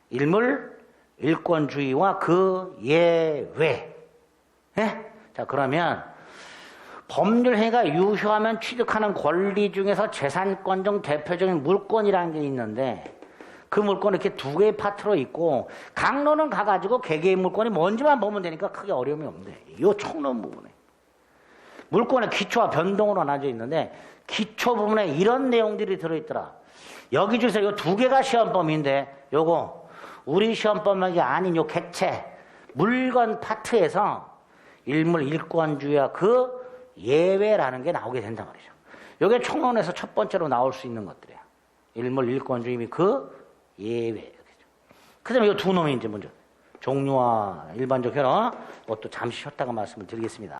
일물 일권주의와 그 예외. 예? 자, 그러면 법률행위가 유효하면 취득하는 권리 중에서 재산권 중 대표적인 물권이라는 게 있는데 그 물권은 이렇게 두 개의 파트로 있고 강론은 가가지고 개개의 물권이 뭔지만 보면 되니까 크게 어려움이 없는데 이 총론 부분에 물권의 기초와 변동으로 나눠져 있는데 기초 부분에 이런 내용들이 들어있더라. 여기 중에서 이 두 개가 시험 범위인데 요거 우리 시험 범위가 아닌 요 객체 물건 파트에서 일물 일권주의와 그 예외라는 게 나오게 된단 말이죠. 요게 총론에서 첫 번째로 나올 수 있는 것들이야. 일물 일권주의 및 그 예외. 그 다음에 이 두 놈이 이제 먼저 종류와 일반적 결혼, 또 잠시 쉬었다가 말씀을 드리겠습니다.